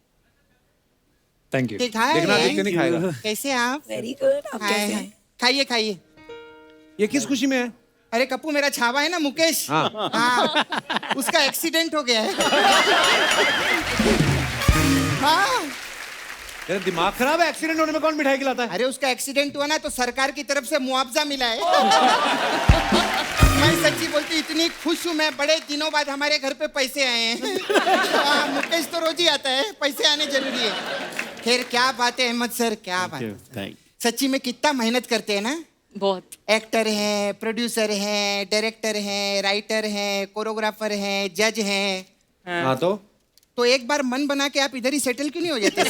Thank you. ठीक है, देखना आदित्य नहीं खाएगा। कैसे आप? Very good. आप कैसे हैं? खाइए खाइए। ये किस खुशी में है? अरे कप्पू, मेरा छावा है ना मुकेश, हाँ। हाँ, उसका एक्सीडेंट हो गया है। हाँ, तेरा दिमाग खराब है? एक्सीडेंट होने में कौन मिठाई खिलाता है? अरे उसका एक्सीडेंट हुआ ना तो सरकार की तरफ से मुआवजा मिला है। मैं सच्ची बोलती इतनी खुश हूँ मैं, बड़े दिनों बाद हमारे घर पे पैसे आए हैं। हाँ, मुकेश तो रोज ही आता है, पैसे आने जरूरी है। खैर क्या बात है अहमद सर, क्या बात है। Thank सच्ची में कितना मेहनत करते हैं ना। बहुत। एक्टर है, प्रोड्यूसर है, डायरेक्टर है, राइटर है, कोरियोग्राफर है, जज है। हाँ तो एक बार मन बना के आप इधर ही सेटल क्यों नहीं हो जाते?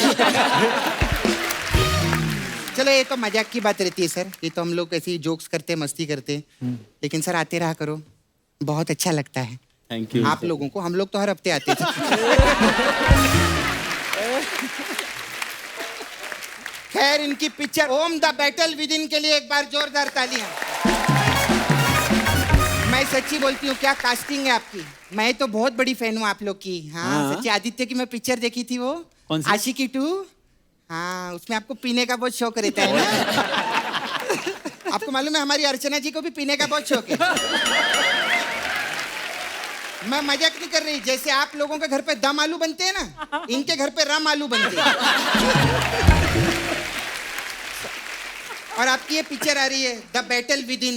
चलो ये तो मजाक की बात रहती है सर, ये तो हम लोग ऐसे ही जोक्स करते, मस्ती करते, लेकिन सर आते रहा करो, बहुत अच्छा लगता है। थैंक यू आप लोगों को, हम लोग तो हर हफ्ते आते थे। खैर, इनकी picture Om the battle within के लिए एक बार जोरदार तालियां। मैं सच्ची बोलती हूँ, क्या कास्टिंग है आपकी। मैं तो बहुत बड़ी फैन हूँ आप लोग की। हाँ सच्ची, आदित्य की मैं पिक्चर देखी थी, वो कौन सी? आशिकी 2। हाँ, उसमें आपको पीने का बहुत शौक रहता है ना। आपको मालूम है हमारी अर्चना जी को भी पीने का बहुत शौक है। मैं मजाक नहीं कर रही, जैसे आप लोगों के घर पे दम आलू बनते हैं ना, इनके घर पे राम आलू बनते हैं। और आपकी ये पिक्चर आ रही है द बैटल विद इन।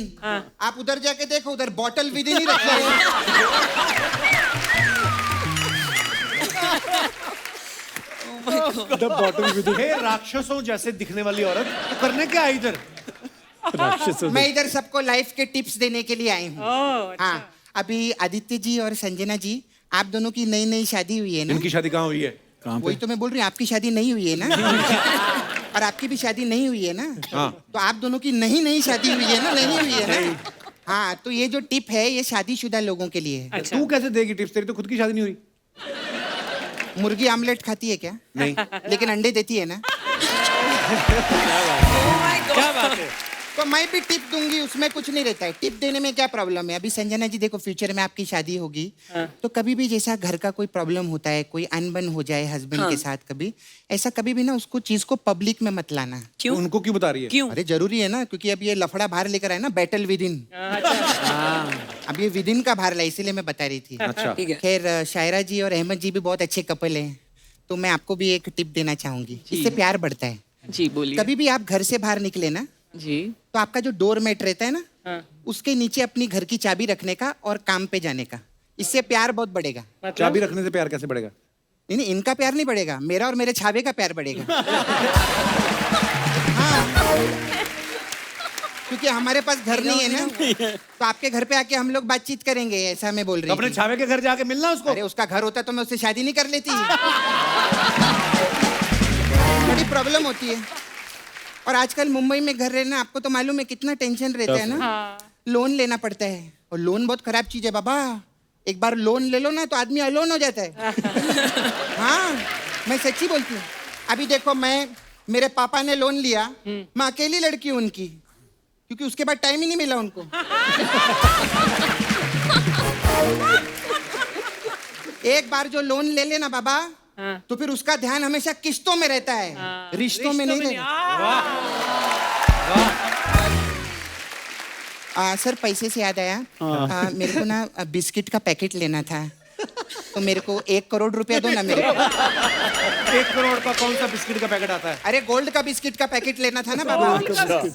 आप उधर जाके देखो, उधर बॉटल विद इन ही रखा है। हे राक्षसों जैसे दिखने वाली औरत, तो करने क्या है इधर? मैं इधर सबको लाइफ के टिप्स देने के लिए आई हूँ। हाँ, अभी आदित्य जी और संजना जी, आप दोनों की नई नई शादी हुई है ना? इनकी शादी कहाँ हुई है? वही तो मैं बोल रही हूँ, आपकी शादी नहीं हुई है ना? और आपकी भी शादी नहीं हुई है ना? हाँ। तो आप दोनों की नई शादी हुई है ना? नहीं हुई है ना? हाँ, तो ये जो टिप है ये शादीशुदा लोगों के लिए है। तू कैसे देगी टिप्स? तेरी तो खुद की शादी नहीं हुई। मुर्गी आमलेट खाती है क्या? नहीं। लेकिन अंडे देती है ना? क्या बात है। तो मैं भी टिप दूंगी, उसमें कुछ नहीं रहता है। टिप देने में क्या प्रॉब्लम है? अभी संजना जी देखो, फ्यूचर में आपकी शादी होगी, तो कभी भी जैसा घर का कोई प्रॉब्लम होता है, कोई अनबन हो जाए हस्बैंड के साथ, कभी ऐसा कभी भी ना उसको चीज को पब्लिक में मत लाना। क्यों? उनको क्यों बता रही है? क्यों? अरे जरूरी है ना, क्योंकि अब ये लफड़ा बाहर लेकर आए ना, बैटल विद इन। अब ये विद इन का बाहर ला, इसीलिए मैं बता रही थी। अच्छा। ठीक है। खैर, शायरा जी और अहमद जी भी बहुत अच्छे कपल हैं, तो मैं आपको भी एक टिप देना चाहूंगी, इससे प्यार बढ़ता है। जी बोलिए। कभी भी आप घर से बाहर निकले ना, जी। तो आपका जो डोर मैट रहता है ना, उसके नीचे अपनी घर की चाबी रखने का और काम पे जाने का, इससे प्यार बहुत बढ़ेगा। चाबी रखने से प्यार कैसे बढ़ेगा? नहीं नहीं, इनका प्यार नहीं बढ़ेगा, मेरा और मेरे छावे का प्यार बढ़ेगा। हाँ, क्योंकि हमारे पास घर नहीं है ना, तो आपके घर पे आके हम लोग बातचीत करेंगे, ऐसा मैं बोल रही तो अपने थी। छावे के घर जाके मिलना उसको। अरे उसका घर होता तो मैं उससे शादी नहीं कर लेती। बड़ी प्रॉब्लम होती है। और आजकल मुंबई में घर रहना, आपको तो मालूम है कितना टेंशन रहता है ना। लोन लेना पड़ता है, और लोन बहुत खराब चीज है बाबा। एक बार लोन ले लो ना तो आदमी अलोन हो जाता है। हाँ, मैं सच्ची बोलती हूँ। अभी देखो, मेरे पापा ने लोन लिया, मैं अकेली लड़की हूँ उनकी, क्योंकि उसके बाद टाइम ही नहीं मिला उनको। एक बार जो लोन ले लेना बाबा, तो फिर उसका ध्यान हमेशा किस्तों में रहता है, रिश्तों में नहीं रहता। सर, पैसे से याद आया, मेरे को ना बिस्किट का पैकेट लेना था, तो मेरे को 1 करोड़ रुपया दो ना मेरे को। 1 करोड़ का कौन सा बिस्किट का पैकेट आता है? अरे गोल्ड का बिस्किट का पैकेट लेना था ना बाबा।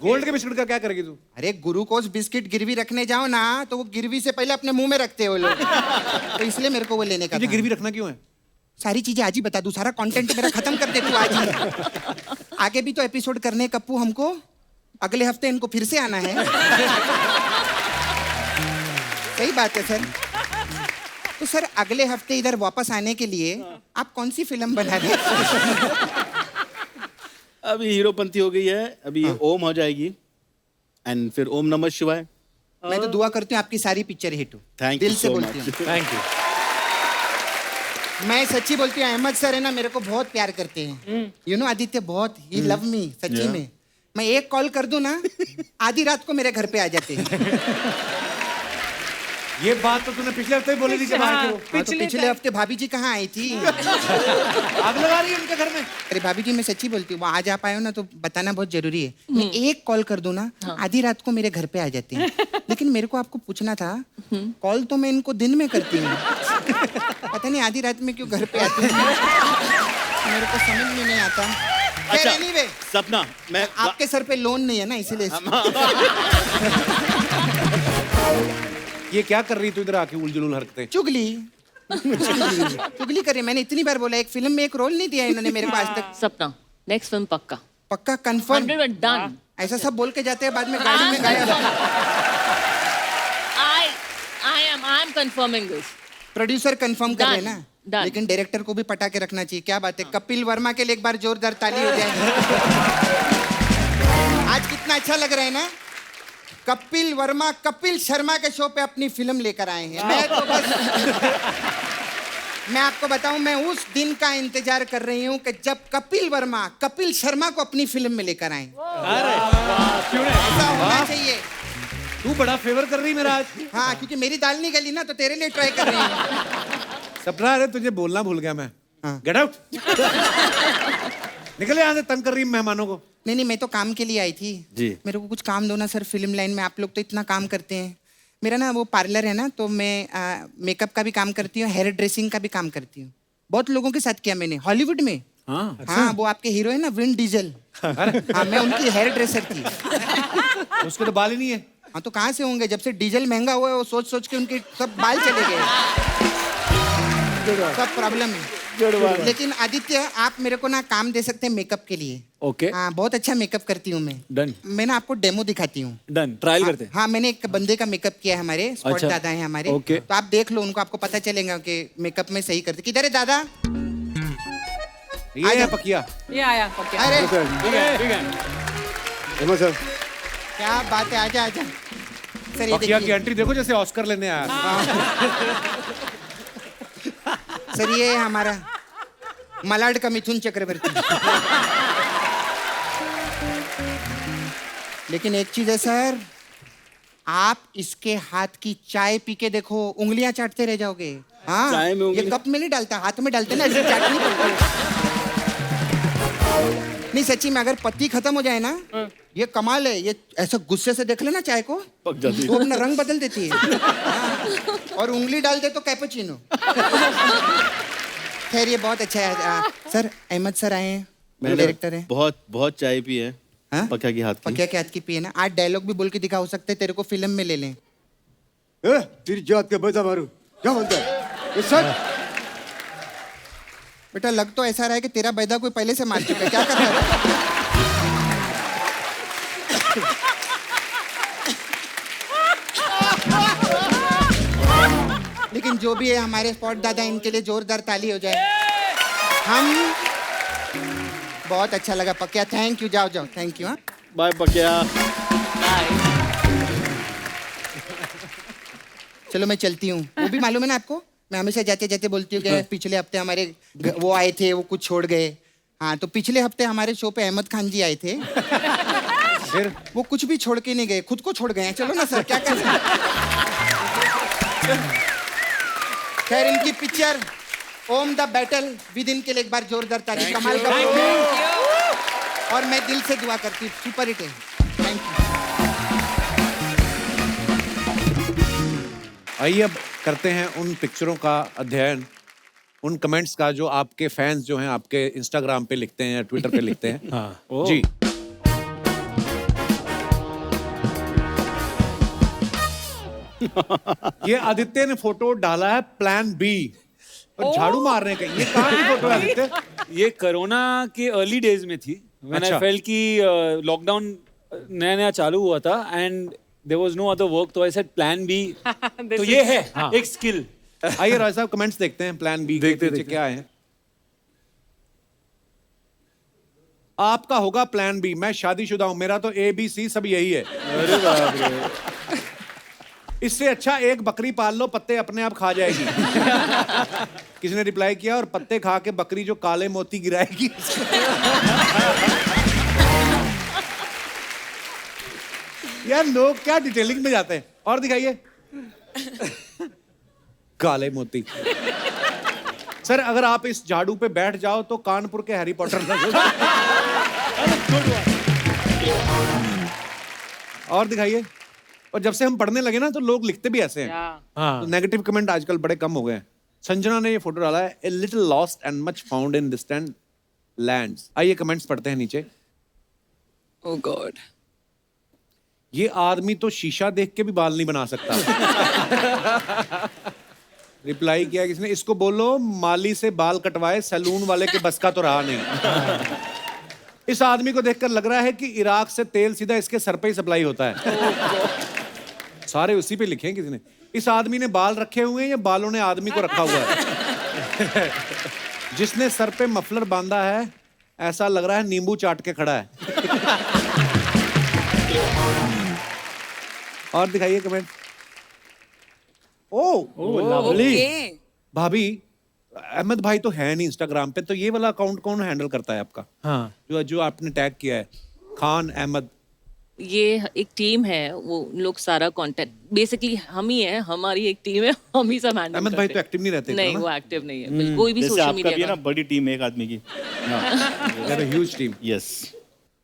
गोल्ड के बिस्किट का क्या करेगी तू? अरे ग्लूकोज बिस्किट गिरवी रखने जाओ ना, तो वो गिरवी से पहले अपने मुंह में रखते हो लोग, तो इसलिए मेरे को वो लेने का तुझे था। गिरवी रखना क्यों है? सारी चीजें आज ही बता दूं, सारा कंटेंट मेरा खत्म कर दे तू आज ही। आगे भी तो एपिसोड करने कप्पू, हमको अगले हफ्ते इनको फिर से आना है। सही बात है सर। तो सर, अगले हफ्ते इधर वापस आने के लिए आप कौन सी फिल्म बना रहे हैं? अभी हीरोपंती हो गई है, अभी ओम हो जाएगी, एंड फिर ओम नमः शिवाय। मैं तो दुआ करती हूँ आपकी सारी पिक्चर हिट हो। Thank you दिल से so बोलती much. हूँ। Thank you. मैं सच्ची बोलती हूँ, अहमद सर है ना, मेरे को बहुत प्यार करते हैं। यू नो आदित्य, बहुत ही लव मी, सच्ची में। मैं एक कॉल कर दूं ना, आधी रात को मेरे घर पे आ जाते हैं। ये बात तो तूने पिछले हफ्ते ही बोली थी जब आए थे वो। हाँ, तो पिछले हफ्ते भाभी जी कहाँ आई थी? आग लगा रही है उनके घर में। अरे भाभी जी, मैं सच्ची बोलती हूँ, आज आप आए हो ना तो बताना बहुत जरूरी है। मैं एक कॉल कर दूं ना, आधी रात को मेरे घर पे आ जाते हैं। लेकिन मेरे को आपको पूछना था, कॉल तो मैं इनको दिन में करती हूँ, पता नहीं आधी रात में क्यों घर पे आते हैं, मेरे को समझ में नहीं आता। अच्छा, anyway, सपना, मैं आपके सर पे लोन नहीं है ना, इसीलिए। ये क्या कर रही तू इधर आके उलझुल हरकतें? चुगली चुगली करे। मैंने इतनी बार बोला, एक फिल्म में एक रोल नहीं दिया इन्होंने मेरे को आज तक। सपना, नेक्स्ट फिल्म पक्का। पक्का, कंफर्म, 100% डन। ऐसा सब बोल के जाते हैं, बाद में गाड़ी में गायब। I am confirming this. Producer confirm कर Done. रहे ना, Done. लेकिन डायरेक्टर को भी पटा के रखना चाहिए। क्या बात है, कपिल वर्मा के लिए एक बार जोरदार ताली हो जाए। आज कितना अच्छा लग रहा है ना, कपिल वर्मा कपिल शर्मा के शो पे अपनी फिल्म लेकर आए हैं। मैं तो बस मैं आपको बताऊं, मैं उस दिन का इंतजार कर रही हूं कि जब कपिल वर्मा कपिल शर्मा को अपनी फिल्म में लेकर आए। ऐसा होना चाहिए। तू बड़ा फेवर कर रही मेरा आज। हाँ, क्योंकि मेरी दाल नहीं गली ना, तो तेरे लिए ट्राई कर रही हूँ। सपना, अरे तुझे बोलना भूल गया मैं। हाँ। Get out. निकले यहाँ से, तंग कर रही मेहमानों को। नहीं, मैं तो काम के लिए आई थी जी। मेरे को कुछ काम दो ना सर, फिल्म लाइन में। आप लोग तो इतना काम करते हैं। मेरा ना वो पार्लर है ना, तो मैं मेकअप का भी काम करती हूँ, हेयर ड्रेसिंग का भी काम करती हूँ। बहुत लोगों के साथ किया मैंने, हॉलीवुड में। हाँ, वो आपके हीरो है ना, विन डीजल। हाँ, मैं उनकी हेयर ड्रेसर थी। उसके तो बाल ही नहीं है। हाँ, तो कहाँ से होंगे? जब से डीजल महंगा हुआ है, वो सोच सोच के उनके सब बाल चले गए। सब प्रॉब्लम है। लेकिन आदित्य, आप मेरे को ना काम दे सकते हैं मेकअप के लिए। ओके, हाँ, बहुत अच्छा मेकअप करती हूँ मैं। डन। मैं ना आपको डेमो दिखाती हूँ। डन, ट्रायल करते हैं। हाँ, मैंने एक बंदे का मेकअप किया है, हमारे स्पॉट अच्छा। दादा है हमारे। ओके। तो आप देख लो उनको, आपको पता चलेगा कि मेकअप में सही करते। किधर है दादा? ये है पकिया। ये आया पक्के। अरे ठीक है। सर, क्या बात है, आजा आजा सर। ये पकिया की देखिए एंट्री देखो, जैसे ऑस्कर लेने आया। सर, ये है हमारा मलाड का मिथुन चक्रवर्ती। लेकिन एक चीज है सर, आप इसके हाथ की चाय पी के देखो, उंगलियां चाटते रह जाओगे। हाँ, चाय में ये उंगली- कप में नहीं डालता, हाथ में डालते ना, ऐसे चाटनी पड़ती है। नहीं सच्ची में, अगर पत्ती खत्म हो जाए ना, ये कमाल है। ये ऐसा गुस्से से देख लेना चाय को, पक जाती है। वो अपना रंग बदल देती है। हाँ, और उंगली डाल दे तो कैपुचिनो। खैर, ये बहुत अच्छा है। सर, अहमद सर आए हैं, मैंने डायरेक्टर है। बहुत चाय पी है। हाँ? पकिया की हाथ की। पकिया के हाथ की पिए ना। आज डायलॉग भी बोल के दिखा, हो सकता है तेरे को फिल्म में ले लें। तेरी जात के बजा मारू, क्या बोलता है? सर, बेटा, लग तो ऐसा रहा है कि तेरा बैदा कोई पहले से मार चुका है। क्या कर रहा है? लेकिन जो भी है, हमारे स्पॉट दादा, इनके लिए जोरदार ताली हो जाए। हम बहुत अच्छा लगा पकिया, थैंक यू। जाओ जाओ, थैंक यू। हाँ, बाय पकिया। चलो मैं चलती हूँ। वो भी मालूम है ना आपको, मैं हमेशा जाते जाते बोलती हूँ कि पिछले हफ्ते हमारे वो आए थे, वो कुछ छोड़ गए। हाँ, तो पिछले हफ्ते हमारे शो पे अहमद खान जी आए थे। फिर वो कुछ भी छोड़ के नहीं गए, खुद को छोड़ गए हैं। चलो ना सर, क्या कर सकते हैं? खैर, इनकी picture Om the battle within के लिए एक बार जोरदार ताली। कमाल का। और मैं दिल से दुआ करती हूँ, सुपर हिट है। Thank you. आइए अब करते हैं उन पिक्चरों का अध्ययन, उन कमेंट्स का जो आपके फैंस जो हैं आपके इंस्टाग्राम पे लिखते हैं, ट्विटर पे लिखते हैं। हाँ। जी। ये आदित्य ने फोटो डाला है प्लान बी, और झाड़ू मारने का। ये कहाँ की फोटो है आदित्य? ये कोरोना के अर्ली डेज में थी, व्हेन आई अच्छा। फेल्ट कि लॉकडाउन नया नया चालू हुआ था and there was no other work, तो आई सेड प्लान बी। तो ये है एक स्किल। आइए राय साहब, कमेंट्स देखते हैं प्लान बी के पीछे क्या है। आपका होगा प्लान बी। मैं शादीशुदा हूं, मेरा तो ए बी सी सब यही है। अरे बाप रे। इससे अच्छा एक बकरी पाल लो, पत्ते अपने आप खा जाएगी। किसी ने रिप्लाई किया, और पत्ते खा के बकरी जो काले मोती गिराएगी। यार, लोग क्या डिटेलिंग में जाते हैं। और दिखाइए। काले मोती। सर, अगर आप इस झाड़ू पे बैठ जाओ तो कानपुर के हैरी पॉटर लगोगे। और दिखाइए। और जब से हम पढ़ने लगे ना, तो लोग लिखते भी ऐसे हैं। हाँ। तो नेगेटिव कमेंट आजकल बड़े कम हो गए हैं। संजना ने ये फोटो डाला है, a little lost and much found in distant lands. आइए कमेंट्स पढ़ते हैं नीचे। Oh God. ये आदमी तो शीशा देख के भी बाल नहीं बना सकता। रिप्लाई किया किसने, इसको बोलो माली से बाल कटवाए, सैलून वाले के बस का तो रहा नहीं। इस आदमी को देखकर लग रहा है कि इराक से तेल सीधा इसके सर पे ही सप्लाई होता है। सारे उसी पे लिखे हैं किसी ने। इस आदमी ने बाल रखे हुए हैं या बालों ने आदमी को रखा हुआ है? जिसने सर पे मफलर बांधा है, ऐसा लग रहा है नींबू चाट के खड़ा है। और दिखाइए कमेंट। ओ Okay. भाभी, अहमद भाई तो है नहीं इंस्टाग्राम पे, तो ये वाला अकाउंट कौन हैंडल करता है आपका? हाँ जो जो आपने टैग किया है, खान अहमद। ये एक टीम है, वो लोग सारा कंटेंट बेसिकली हम ही है, हमारी एक टीम है, हम ही सब हैंडल अहमद भाई तो एक्टिव नहीं रहते नहीं, इतना वो एक्टिव नहीं है बिल्कुल, कोई भी जैसे सोशल आपका भी है मीडिया ना, बड़ी टीम एक आदमी की। ना, huge team. Yes.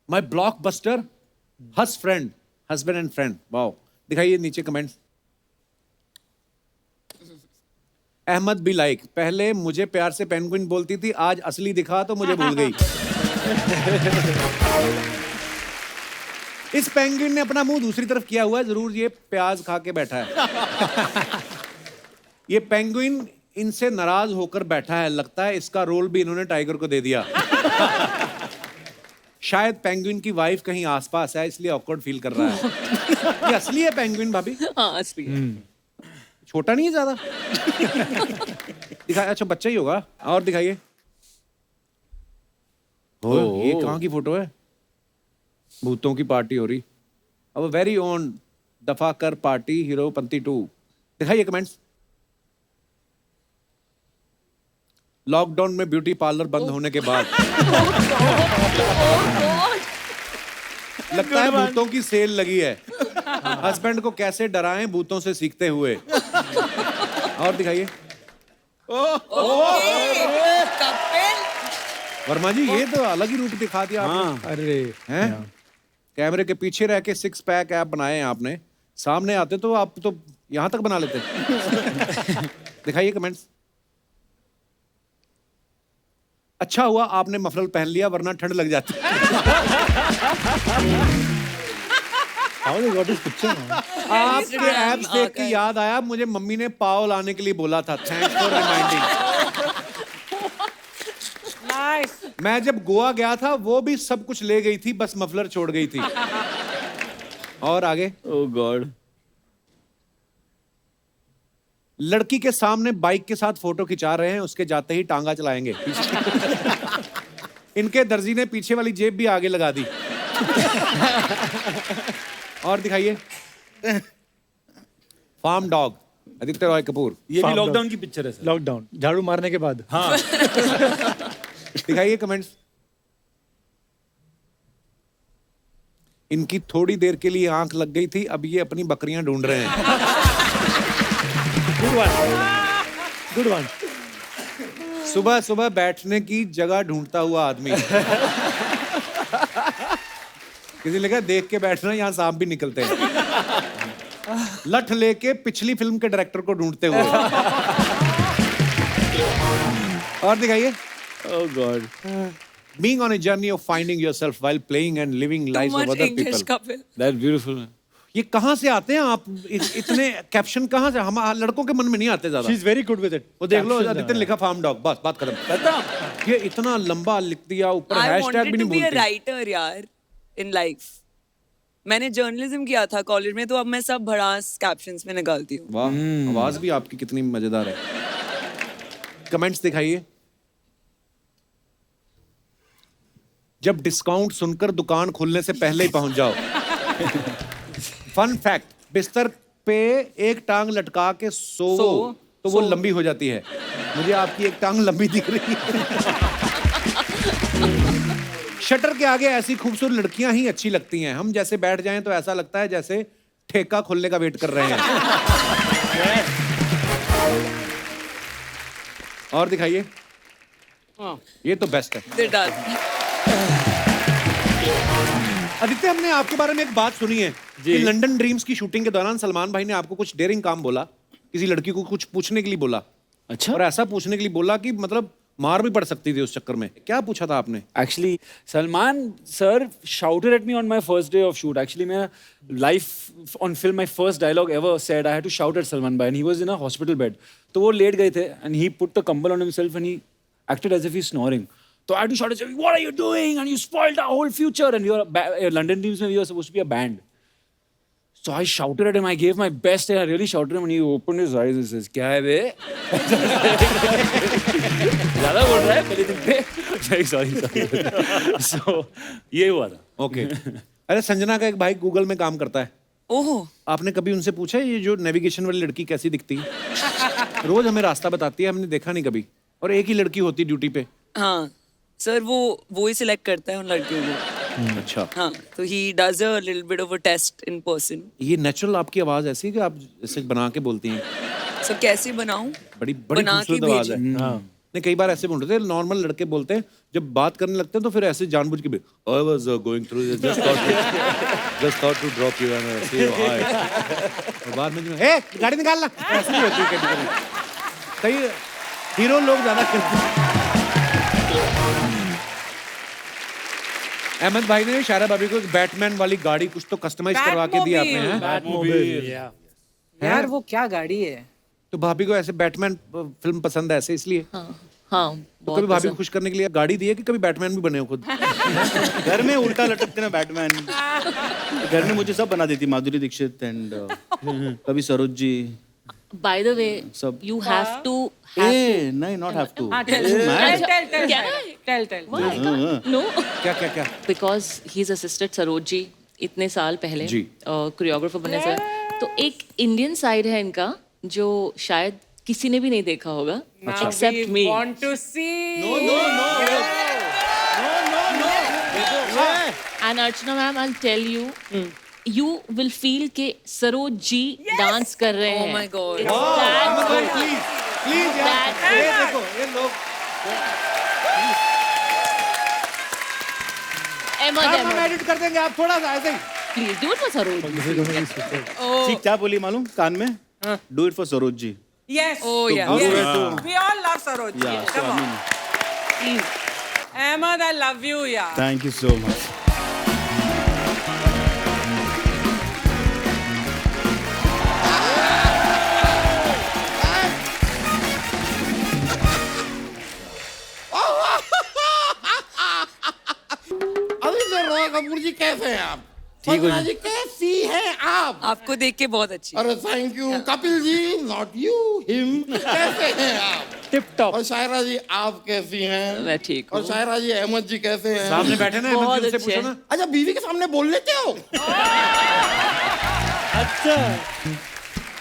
My blockbuster his friend, husband and friend. Wow, दिखाइए नीचे कमेंट्स। अहमद भी लाइक, पहले मुझे प्यार से पेंगुइन बोलती थी, आज असली दिखा तो मुझे भूल गई। इस पेंगुइन ने अपना मुंह दूसरी तरफ किया हुआ है, जरूर ये प्याज खा के बैठा है। ये पेंगुइन इनसे नाराज होकर बैठा है, लगता है इसका रोल भी इन्होंने टाइगर को दे दिया। शायद पेंगुइन की वाइफ कहीं आसपास है, इसलिए ऑकवर्ड फील कर रहा है। ये असली है पेंगुइन भाभी? हाँ असली है। छोटा नहीं है ज्यादा? दिखाया, अच्छा बच्चा ही होगा। और दिखाइए। ये कहाँ की फोटो है? भूतों की पार्टी हो रही। अब वेरी ओन दफाकर पार्टी हीरोपंती 2। दिखाइए कमेंट्स। लॉकडाउन में ब्यूटी पार्लर बंद होने के बाद लगता है भूतों की सेल लगी है। हस्बैंड को कैसे डराएं भूतों से सीखते हुए। और दिखाइए। कपिल वर्मा जी, ये तो अलग ही रूप दिखा दिया आपने। अरे हैं? कैमरे के पीछे रह के 6 पैक ऐप बनाए हैं आपने, सामने आते तो आप तो यहां तक बना लेते। दिखाइए कमेंट्स। अच्छा हुआ आपने मफलर पहन लिया, वरना ठंड लग जाती। how they got this picture now? आपके ऐप्स देख के याद आया, मुझे मम्मी ने पाव लाने के लिए बोला था। Thanks for reminding. नाइस। मैं जब गोवा गया था, वो भी सब कुछ ले गई थी, बस मफलर छोड़ गई थी। और आगे। ओह गॉड। लड़की के सामने बाइक के साथ फोटो खिंचा रहे हैं, उसके जाते ही टांगा चलाएंगे। इनके दर्जी ने पीछे वाली जेब भी आगे लगा दी। और दिखाइए। Farm dog, Aditya Roy Kapoor. ये भी Farm लॉकडाउन dog. की पिक्चर है सर। लॉकडाउन झाड़ू मारने के बाद। हाँ। दिखाइए कमेंट्स। इनकी थोड़ी देर के लिए आंख लग गई थी, अब ये अपनी बकरियां ढूंढ रहे हैं। Good one. सुबह सुबह बैठने की जगह ढूंढता हुआ आदमी। किसी लगा देख के बैठना, यहाँ सांप भी निकलते हैं। लठ लेके पिछली फिल्म के डायरेक्टर को ढूंढते हुए। और दिखाइए। ओह God. Being on a journey of finding yourself while playing and living too lives of much other English, people. Kapil. That beautiful. ये कहाँ से आते हैं आप? इतने कैप्शन कहाँ से? हम लड़कों के मन में नहीं आते ज्यादा। She's very good with it. वो देख लो, Captions आदित्य ने are- लिखा फार्म डॉग, बस बात खत्म। ये इतना लंबा लिख दिया, ऊपर I हैशटैग wanted भी to नहीं be a बोलते। writer यार in life. मैंने जर्नलिज्म किया था कॉलेज में, तो अब मैं सब भड़ास कैप्शंस में निकालती हूँ। वाह, आवाज भी आपकी कितनी मजेदार है। कमेंट्स दिखाइए। जब डिस्काउंट सुनकर दुकान खुलने से पहले ही पहुंच जाओ। फन फैक्ट, बिस्तर पे एक टांग लटका के सो तो वो लंबी हो जाती है। मुझे आपकी एक टांग लंबी दिख रही है। शटर के आगे ऐसी खूबसूरत लड़कियां ही अच्छी लगती हैं। हम जैसे बैठ जाएं तो ऐसा लगता है जैसे ठेका खुलने का वेट कर रहे हैं। और दिखाइए। ये तो बेस्ट है। It does. आदित्य, हमने आपके बारे में एक बात सुनी है कि लंदन ड्रीम्स की शूटिंग के दौरान सलमान भाई ने आपको कुछ डेयरिंग काम बोला, किसी लड़की को कुछ पूछने के लिए बोला। अच्छा। और ऐसा पूछने के लिए बोला कि मतलब मार भी पड़ सकती थी उस चक्कर में। क्या पूछा था आपने? Actually, Salman sir shouted at me on my first day of shoot. Actually, my life on film, my first dialogue ever said I had to shout at Salman bhai, and he was in a hospital bed. तो वो late गए थे, and he put the कंबल on himself and he acted as if he's snoring. So I had to shout at him, "What are you doing? And you spoiled our whole future." And we were London Dreams, we were supposed to be a band. So I shouted at him. I gave my best, and I really shouted at him, and he opened his eyes and says, "क्या है बे?" ज़्यादा बोल रहा है पहले दिन पे। Sorry. So ये हुआ था। ओके। अरे संजना का एक भाई गूगल में काम करता है, ओह आपने कभी उनसे पूछा है ये जो नेविगेशन वाली लड़की कैसी दिखती है? रोज हमें रास्ता बताती है, हमने देखा नहीं कभी, और एक ही लड़की होती ड्यूटी पे। हाँ सर, वो ही सिलेक्ट करता है उन लड़कियों को। अच्छा, हाँ, तो he does a little bit of a taste in person. ये नेचुरल आपकी आवाज ऐसी है कि आप ऐसे बना के बोलती हैं? सर कैसे बनाऊं? बड़ी बड़ी बना के खूबसूरत आवाज है। भेजें। नहीं, कई बार ऐसे बोलते हैं, नॉर्मल लड़के बोलते हैं, जब बात करने लगते हैं तो फिर ऐसे जानबूझ के I was going through, just thought to drop you and say hi, और बाद में ए गाड़ी निकालना, ऐसे नहीं होती कभी-कभी। कई हीरो लोग ज्यादा करते हैं। अहमद भाई ने शायरा भाभी को एक बैटमैन वाली गाड़ी कुछ तो कस्टमाइज करवा के दी आपने, हैं? Batmobile, yeah. यार वो क्या गाड़ी है? तो भाभी को ऐसे बैटमैन फिल्म पसंद है ऐसे, इसलिए हाँ तो कभी भाभी को खुश करने के लिए गाड़ी दी है कि कभी बैटमैन भी बने हो खुद? घर में उल्टा लटकते ना बैटमैन। घर में मुझे सब बना देती, माधुरी दीक्षित एंड कभी Saroj ji. By the way सब। यू हैव टू ए नहीं, नॉट हैव टू। हाँ, टेल नो क्या क्या क्या? Because he is assisted Saroj ji इतने साल पहले जी। कोरियोग्राफर बनने से। तो एक इंडियन साइड है इनका जो शायद किसी ने भी नहीं देखा होगा except me. Want to see? And Archana ma'am I tell you, you will feel के सरोज जी डांस कर रहे हैं। Oh my God. It's that good. Please please यार, That- ये देखो ये लोग हम एडिट कर देंगे, आप थोड़ा सा ऐसे ही। Please do it for Saroj. ठीक क्या बोली मालूम कान में? Do it for Saroj ji. Yes. Oh yeah. How do Yes. I do? We all love Saroj. Yeah, so Come I on. mean, Ahmed, I love you, yeah. thank you so much. अभी से रॉय कपूर जी कैसे हैं आप? ठीक हो संजना जी कैसी हैं आप? आपको देख के बहुत अच्छी। अरे thank you Kapil ji, not you him. कैसे हैं आप? Tip top. और शायरा जी आप कैसी हैं? मैं ठीक और हूँ। शायरा जी अहमद जी कैसे हैं? सामने बैठे ना, बहुत अहमद जी, उनसे अच्छे। पूछो ना। अच्छा बीवी के सामने बोल लेते हो? अच्छा।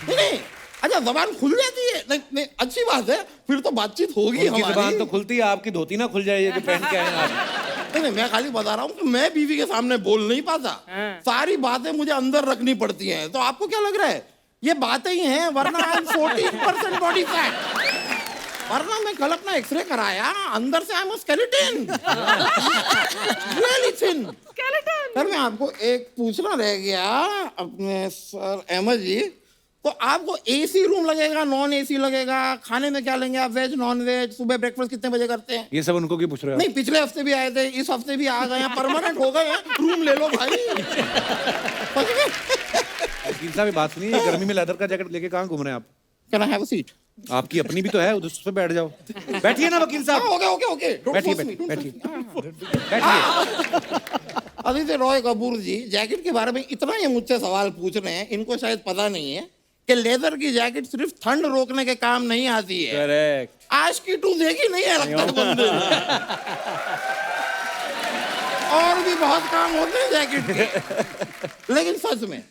नहीं अच्छा जबान खुल जाती है? नहीं नहीं अच्छी बात है, फिर तो बातचीत होगी उनकी हमारी। जुबान तो खुलती है, आपकी धोती ना खुल जाए ये जो पहन के आए हैं आप। नहीं मैं खाली बता रहा हूँ कि मैं बीवी के सामने बोल नहीं पाता। सारी बातें मुझे अंदर रखनी पड़ती हैं। तो आपको क्या लग रहा है ये बातें ही हैं? वरना आई एम 14% बॉडी फैट। वरना मैं कल अपना एक्सरे कराया, अंदर से I am skeleton. Really thin skeleton. Sir मैं आपको एक पूछना रह गया अपने सर अहमद जी, तो आपको एसी रूम लगेगा, नॉन एसी लगेगा? खाने में क्या लेंगे आप, वेज नॉन वेज? सुबह ब्रेकफास्ट कितने बजे करते हैं? ये सब उनको क्यों पूछ रहे हो? नहीं पिछले हफ्ते भी आए थे, इस हफ्ते भी आ गए हैं, परमानेंट हो गए हैं। रूम ले लो भाई। वकील साहब बात सुनिए, ये गर्मी में लेदर का जैकेट लेके कहाँ घूम रहे हैं आप? Can I have a seat? आपकी अपनी भी तो है, उस पे बैठ जाओ। बैठिए ना वकील साहब, ओके ओके ओके बैठिए बैठिए बैठिए बैठिए। आदित्य रॉय कपूर जी जैकेट के बारे में इतना ये मुझसे सवाल पूछ रहे हैं, इनको शायद पता नहीं है कि लेदर की जैकेट सिर्फ ठंड रोकने के काम नहीं आती है। करेक्ट। आज की टू देखी नहीं है लगता है बंदे ने। और भी बहुत काम होते हैं जैकेट के। लेकिन सच में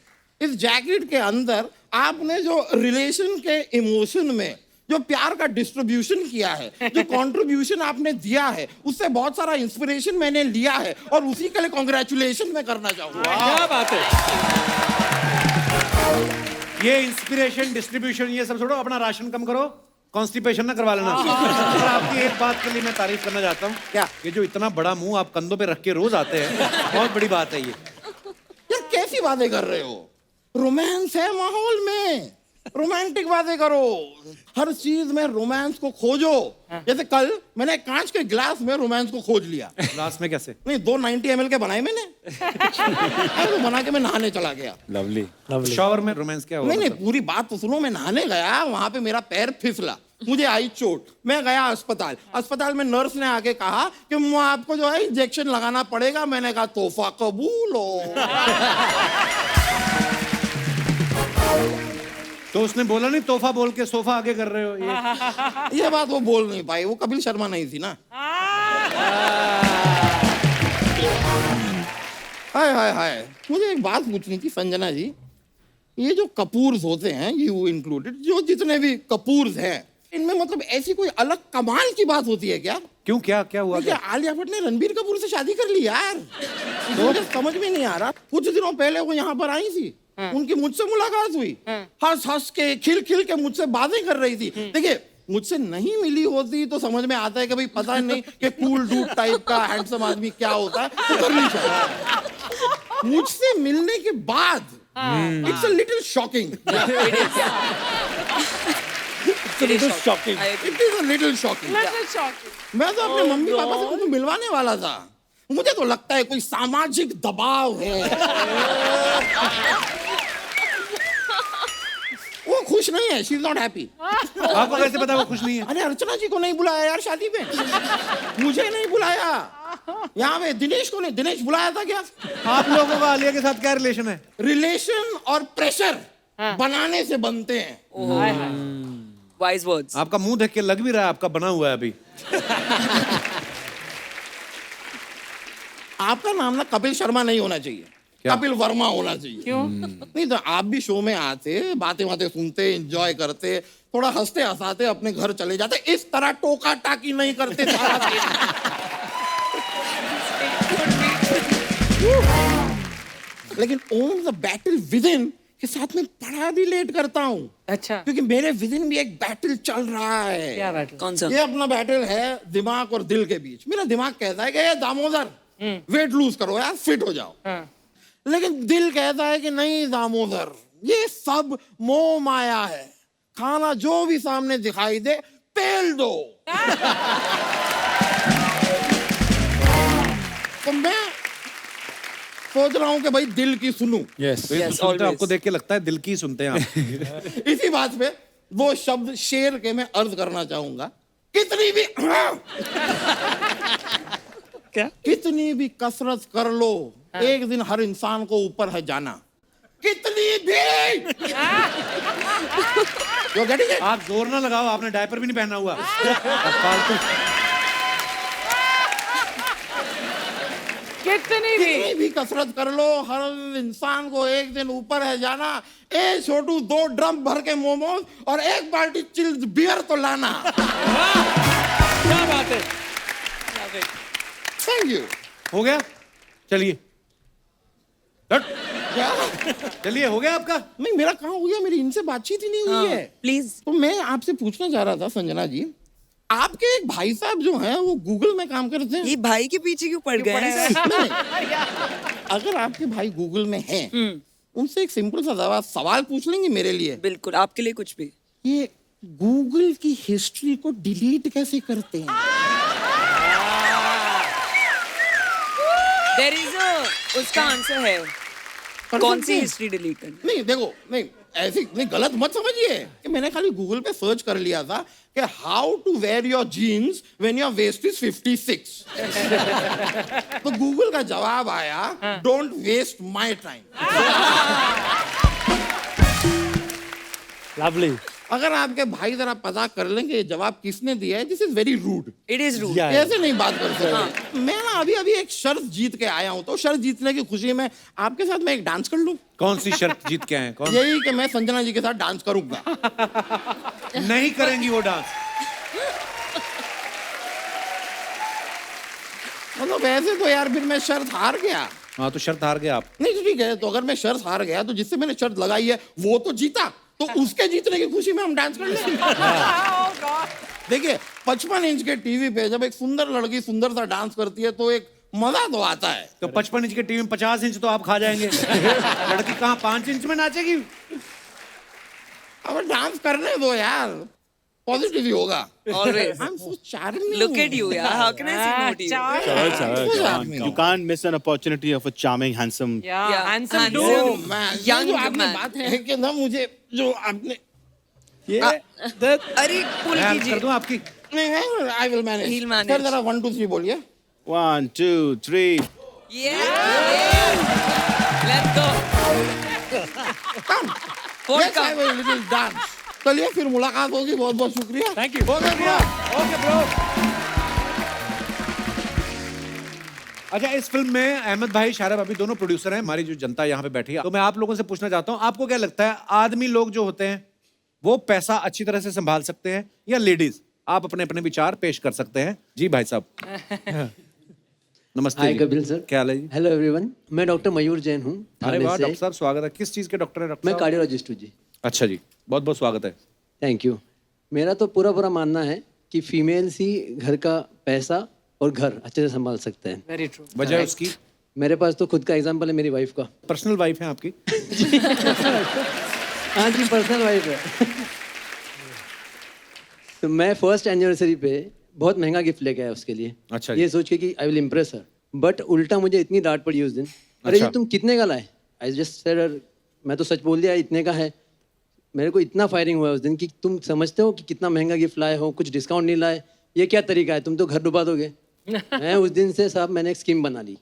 इस जैकेट के अंदर आपने जो रिलेशन के इमोशन में जो प्यार का डिस्ट्रीब्यूशन किया है, जो कंट्रीब्यूशन आपने दिया है, उससे बहुत सारा इंस्पिरेशन मैंने लिया है और उसी के लिए कांग्रेचुलेशन मैं करना चाहूंगा। क्या बात है। ये इंस्पिरेशन डिस्ट्रीब्यूशन ये सब छोड़ो, अपना राशन कम करो, कॉन्स्टिपेशन ना करवा लेना। और आपकी एक बात के लिए मैं तारीफ करना चाहता हूँ, क्या? ये जो इतना बड़ा मुंह आप कंधों पे रख के रोज आते हैं, बहुत बड़ी बात है ये। यार कैसी बातें कर रहे हो? रोमांस है माहौल में, रोमांटिक बातें करो, हर चीज में रोमांस को खोजो। जैसे कल मैंने कांच के ग्लास में रोमांस को खोज लिया। ग्लास में कैसे? नहीं 2 90 ml के बनाए मैंने। तो बना के मैं नहाने चला गया। लवली। शॉवर में रोमांस क्या नहीं होगा? नहीं पूरी बात तो सुनो। मैं नहाने गया, वहां पे मेरा पैर फिसला, मुझे आई चोट, मैं गया अस्पताल। अस्पताल में नर्स ने आके कहा कि आपको जो है इंजेक्शन लगाना पड़ेगा। मैंने कहा तोहफा कबूल हो। तो उसने बोला नहीं तोहफा बोल के सोफा आगे कर रहे हो ये बात वो बोल नहीं पाई, वो कपिल शर्मा नहीं थी ना। हाय हाय हाय, मुझे एक बात पूछनी थी संजना जी। ये जो कपूर्स होते हैं, यू इंक्लूडेड, जो जितने भी कपूर्स हैं, इनमें मतलब ऐसी कोई अलग कमाल की बात होती है क्या? क्यों, क्या क्या हुआ? क्या आलिया भट्ट ने रणबीर कपूर से शादी कर ली यार? तो मुझे समझ में नहीं आ रहा। कुछ दिनों पहले वो यहाँ पर आई थी, उनकी मुझसे मुलाकात हुई, हंस हंस के खिल खिल के मुझसे बातें कर रही थी। देखिए, मुझसे नहीं मिली होती तो समझ में आता है कि भाई पता नहीं कि कूल डूड टाइप का हैंडसम आदमी क्या होता है, तो कर ली शायद। मुझसे मिलने के बाद it's a little shocking. It is shocking. It is a little shocking. मैं तो अपने मम्मी पापा से उनको मिलवाने वाला था। मुझे तो लगता है कोई सामाजिक दबाव है। वो खुश नहीं है, शी इज नॉट हैप्पी। आपको कैसे पता वो खुश नहीं है? अरे अर्चना जी को नहीं बुलाया यार शादी में, मुझे नहीं बुलाया। यहाँ पे दिनेश को नहीं, दिनेश बुलाया था क्या? आप लोगों का आलिया के साथ क्या रिलेशन है? रिलेशन और प्रेशर बनाने से बनते हैं। Wise words. आपका मुंह देख के लग भी रहा है आपका बना हुआ है अभी। आपका नाम ना कपिल शर्मा नहीं होना चाहिए, कपिल वर्मा होना चाहिए। क्यों? नहीं तो आप भी शो में आते, बातें बातें सुनते, एंजॉय करते, थोड़ा हंसते हंसाते अपने घर चले जाते, इस तरह टोका टाकी नहीं करते सारा दिन। लेकिन own the battle within के साथ में बड़ा रिलेट करता हूँ। अच्छा, क्योंकि मेरे विद इन भी एक बैटल चल रहा है। क्या बैटल? कौन सा? ये अपना बैटल है दिमाग और दिल के बीच। मेरा दिमाग कहता है कि ये दामोदर वेट लूज करो यार, फिट हो जाओ। लेकिन दिल कहता है कि नहीं दामोदर, ये सब मोह माया है, खाना जो भी सामने दिखाई दे पेल दो। तो मैं सोच रहा हूं कि भाई दिल की सुनूं। सुनते आपको देख के लगता है दिल की सुनते हैं आप। इसी बात पे वो शब्द शेर के मैं अर्ज करना चाहूंगा। कितनी भी क्या? कितनी भी कसरत कर लो, एक दिन हर इंसान को ऊपर है जाना। कितनी भी You're getting it? आप जोर ना लगाओ, आपने डायपर भी नहीं पहना हुआ। फालतू। कितनी भी कसरत कर लो, हर इंसान को एक दिन ऊपर है जाना। ए छोटू, 2 ड्रम भर के मोमोज और 1 बाल्टी चिल्ड बियर तो लाना। क्या बात है? Thank you. हो गया? चलिए क्या? चलिए, हो गया आपका? नहीं, मेरा कहाँ हो गया? मेरी इनसे बातचीत ही नहीं हुई है। प्लीज। तो मैं आपसे पूछना चाह रहा था संजना जी, आपके एक भाई साहब जो हैं वो गूगल में काम करते हैं। ये भाई के पीछे क्यों पड़ गए हैं? अगर आपके भाई गूगल में हैं, उनसे एक सिंपल सा सवाल पूछ लेंगे मेरे लिए? बिल्कुल, आपके लिए कुछ भी। ये गूगल की हिस्ट्री को डिलीट कैसे करते हैं? There is a, उसका आंसर है। कौन सी हिस्ट्री डिलीट करनी? नहीं देखो, नहीं ऐसी नहीं, गलत मत समझिए कि मैंने खाली गूगल पे सर्च कर लिया था कि how to wear your jeans when your waist is 56। तो गूगल का जवाब आया, don't waste my time. Lovely. अगर आपके भाई जरा पता कर लेंगे जवाब किसने दिया है, this is very rude. It is rude. Yeah. ऐसे नहीं बात कर सकते। मैं ना अभी एक शर्त जीत के आया हूँ, तो शर्त जीतने की खुशी में आपके साथ मैं एक डांस कर लूं? कौन सी शर्त जीत के आए हैं? कौन? यही कि मैं संजना जी के साथ डांस करूंगा। नहीं करेंगी वो डांस। मतलब ऐसे तो यार फिर मैं शर्त हार गया। हाँ, तो शर्त हार गए आप। नहीं तो ठीक है, तो अगर मैं शर्त हार गया तो जिससे मैंने शर्त लगाई है वो तो जीता, तो उसके जीतने की खुशी में हम डांस कर लेंगे। देखिए, 55 इंच के टीवी पे जब एक सुंदर लड़की सुंदर सा डांस करती है तो एक मजा तो आता है। तो 55 इंच के टीवी में 50 इंच तो आप खा जाएंगे। लड़की कहाँ 5 इंच में नाचेगी? अब डांस करने दो यार, पॉजिटिव ही होगा। Always. I'm so charming. Look at you, yeah. How can I say no to you? So charming. You can't miss an opportunity of a charming, handsome. Yeah, handsome handsome. dude. Oh man, ये Young जो आपने man. बात है कि ना मुझे जो आपने अरे पुल मैं कर कीजिए। दूं आपकी? नहीं, I will manage. He'll manage. Sir जरा 1 2 3 बोलिए। 1, 2, 3. Yeah. Let's go. Yes, I will little dance. चलिए फिर मुलाकात होगी, बहुत बहुत शुक्रिया। Thank you. Okay bro. Okay bro. अच्छा, इस फिल्म में अहमद भाई, शायरा भाभी दोनों प्रोड्यूसर हैं, हमारी जो जनता यहाँ पे बैठी है। तो मैं आप लोगों से पूछना चाहता हूँ, आपको क्या लगता है आदमी लोग जो होते हैं वो पैसा अच्छी तरह से संभाल सकते हैं या लेडीज? आप अपने अपने विचार पेश कर सकते हैं। जी भाई साहब। नमस्ते। हाय जी। कपिल सर। क्या हाल है जी? हेलो एवरीवन, मैं डॉक्टर मयूर जैन हूँ अरे वाह थाने से। डॉक्टर साहब, स्वागत है। किस चीज के डॉक्टर हैं डॉक्टर मैं साहब? कार्डियोलॉजिस्ट हूँ जी। अच्छा जी, बहुत बहुत स्वागत है। Thank you. मेरा तो पूरा मानना है कि फीमेल्स ही घर का पैसा और घर अच्छे से संभाल सकते हैं। Very true. वजह उसकी मेरे पास तो खुद का एग्जांपल है मेरी वाइफ का। पर्सनल वाइफ है आपकी? हाँ जी, पर्सनल वाइफ है। तो मैं फर्स्ट एनिवर्सरी पे बहुत महंगा गिफ्ट लेके आया उसके लिए। अच्छा ये सोच के कि I will impress her, but उल्टा मुझे इतनी डांट पड़ी उस दिन। अरे अच्छा। ये तुम कितने का लाए? आई जस्ट सेड, मैं तो सच बोल दिया इतने का है। मेरे को इतना फायरिंग हुआ उस दिन कि तुम समझते हो कि कितना महंगा गिफ्ट लाए हो, कुछ डिस्काउंट नहीं लाए, ये क्या तरीका है, तुम तो घर डुबा दोगे। मैं उस दिन से साहब मैंने एक स्कीम बना ली।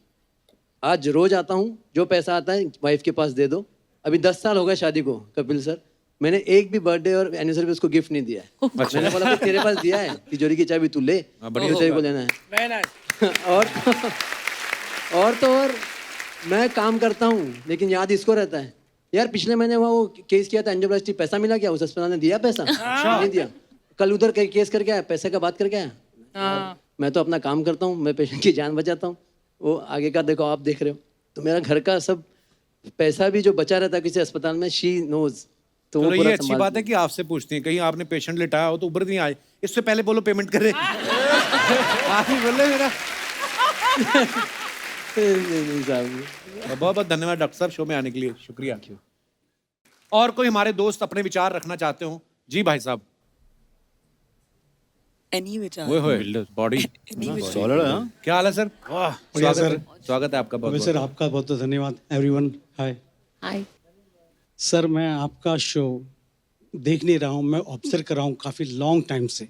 आज रोज आता हूँ, जो पैसा आता है वाइफ के पास दे दो। अभी 10 साल हो गए शादी को कपिल सर, मैंने एक भी बर्थडे और एनिवर्सरी पे उसको गिफ्ट नहीं दिया है। मैंने बोला कि तेरे पास दिया है, तिजोरी की चाबी तू ले, बढ़िया तेरे को लेना है। Very nice. और मैं काम करता हूँ लेकिन याद इसको रहता है। यार पिछले महीने वो केस किया था एंजियोप्लास्टी, पैसा मिला क्या? उस अस्पताल ने दिया पैसा? नहीं दिया। कल उधर केस करके आया, पैसे का बात करके आया। मैं तो अपना काम करता हूँ, मैं पेशेंट की जान बचाता हूँ, वो आगे का देखो आप देख रहे हो। तो मेरा घर का सब पैसा भी जो बचा रहता है किसी अस्पताल में, शी नोज। तो वो ये पूरा अच्छी बात है कि आपसे पूछती हैं, कहीं आपने पेशेंट लिटाया हो तो ऊपर नहीं आए, इससे पहले बोलो पेमेंट करे। आप ही बोले मेरा। नहीं साहब। बहुत बहुत धन्यवाद डॉक्टर साहब शो में आने के लिए, शुक्रिया। और कोई हमारे दोस्त अपने विचार रखना चाहते हो? जी भाई साहब। Any विचार? ओए होए बॉडी क्या हाल है सर? बढ़िया सर। स्वागत है आपका बहुत सर आपका बहुत बहुत धन्यवाद। Everyone hi. हाय। सर मैं आपका शो देख नहीं रहा हूँ, मैं ऑब्जर्व कर रहा हूँ काफी लॉन्ग टाइम से।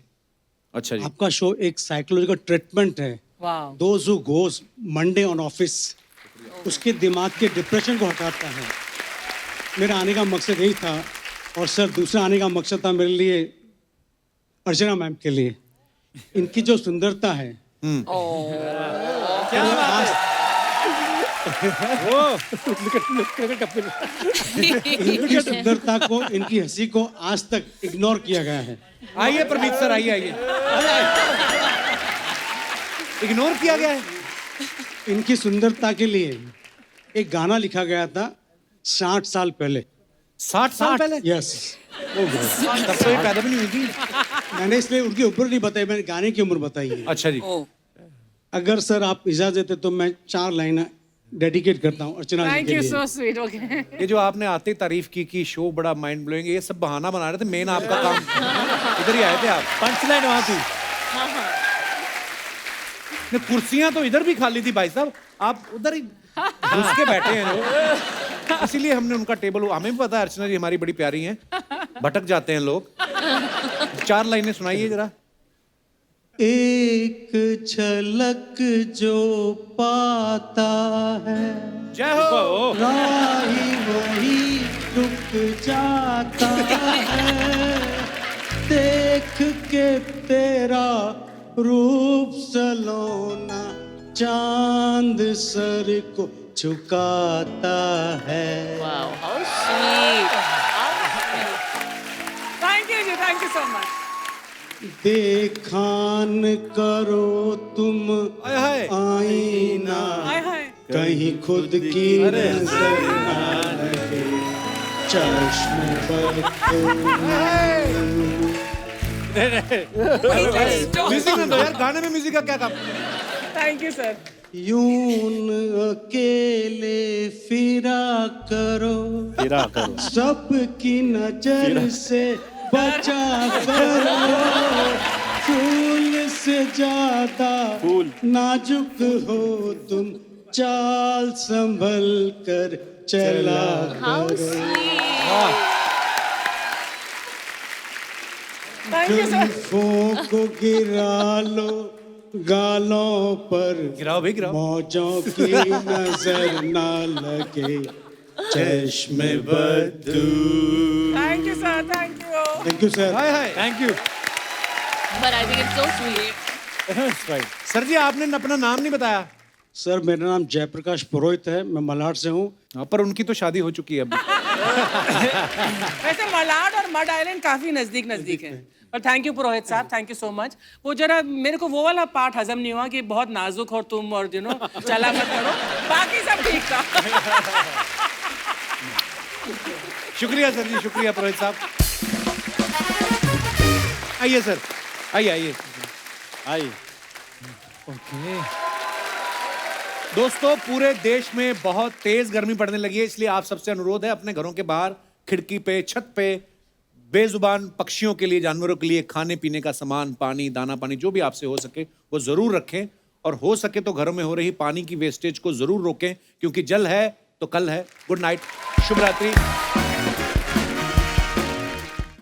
अच्छा जी। आपका शो एक साइकोलॉजिकल ट्रीटमेंट है। Wow. Those who goes Monday on office, उसके दिमाग के डिप्रेशन को हटाता है। मेरा आने का मकसद यही था। और सर दूसरा आने का मकसद था मेरे लिए अर्चना मैम के लिए। इनकी जो सुंदरता है, इनकी सुंदरता को, इनकी हंसी को आज तक इग्नोर किया गया है। आइए प्रमीत सर, आइए आइए। इग्नोर किया गया है। इनकी सुंदरता के लिए एक गाना लिखा गया था 60 साल पहले। 60 साल पहले? यस। तब तो ये पैदा भी नहीं हुई थी। मैंने इसलिए उनकी उम्र नहीं बताई, मैंने गाने की उम्र बताई है। अच्छा जी। अगर सर आप इजाजत देते तो मैं 4 लाइन डेडिकेट करता हूँ अर्चना जी थैंक के यू लिए। So sweet. ओके। ये जो आपने आते ही तारीफ की कि शो बड़ा माइंड ब्लोइंग है, ये सब बहाना बना रहे थे, मेन आपका काम इधर ही आए थे आप। पंचलाइन वहाँ थी। कुर्सियां तो इधर भी खाली थी भाई साहब, आप उधर ही घुस के बैठे हैं लोग। इसीलिए हमने उनका टेबल, हमें भी पता है अर्चना जी हमारी बड़ी प्यारी हैं, भटक जाते हैं लोग। 4 लाइनें सुनाइए जरा। एक झलक जो पाता है, जय हो। राही वही रुक जाता है। देख के तेरा रूप सलोना चांद सर को झुकाता है। Wow, how sweet. Thank you जी, थैंक यू सो मच। देखान करो तुम आय हाय। आईना, हाय हाय। कहीं खुद की नजर ना लगे चश्मे पर म्यूजिक में दो यार, गाने में म्यूजिक का क्या काम? Thank you sir. यूं अकेले फिरा करो, सबकी नजर से बचा करो। फूल से ज्यादा नाजुक हो तुम, चाल संभल कर चला How करो। sweet. Thank you sir. जुल्फों को गिरा लो गालों पर, गिराओ भाई गिराओ। मौजों की नजर ना लगे चश्मे बदू। Thank you sir, thank you. Thank you sir. हाय हाय। Thank you. But I think it's so sweet. Sir ji आपने अपना नाम नहीं बताया। सर मेरा नाम जयप्रकाश पुरोहित है, मैं मलाड से हूँ। हाँ, पर उनकी तो शादी हो चुकी है अभी। वैसे मलाड और मड आइलैंड काफी नजदीक नजदीक है। पर थैंक यू पुरोहित साहब, थैंक यू सो मच। वो जरा मेरे को वो वाला पार्ट हजम नहीं हुआ कि बहुत नाजुक हो तुम और चला मत करो, बाकी सब ठीक था। शुक्रिया सर जी, शुक्रिया पुरोहित साहब। आइए सर, आइए। दोस्तों, पूरे देश में बहुत तेज गर्मी पड़ने लगी है, इसलिए आप सबसे अनुरोध है अपने घरों के बाहर, खिड़की पे, छत पे बेजुबान पक्षियों के लिए, जानवरों के लिए खाने पीने का सामान, पानी, दाना पानी, जो भी आपसे हो सके वो जरूर रखें। और हो सके तो घरों में हो रही पानी की वेस्टेज को जरूर रोकें, क्योंकि जल है तो कल है। गुड नाइट, शुभ रात्रि।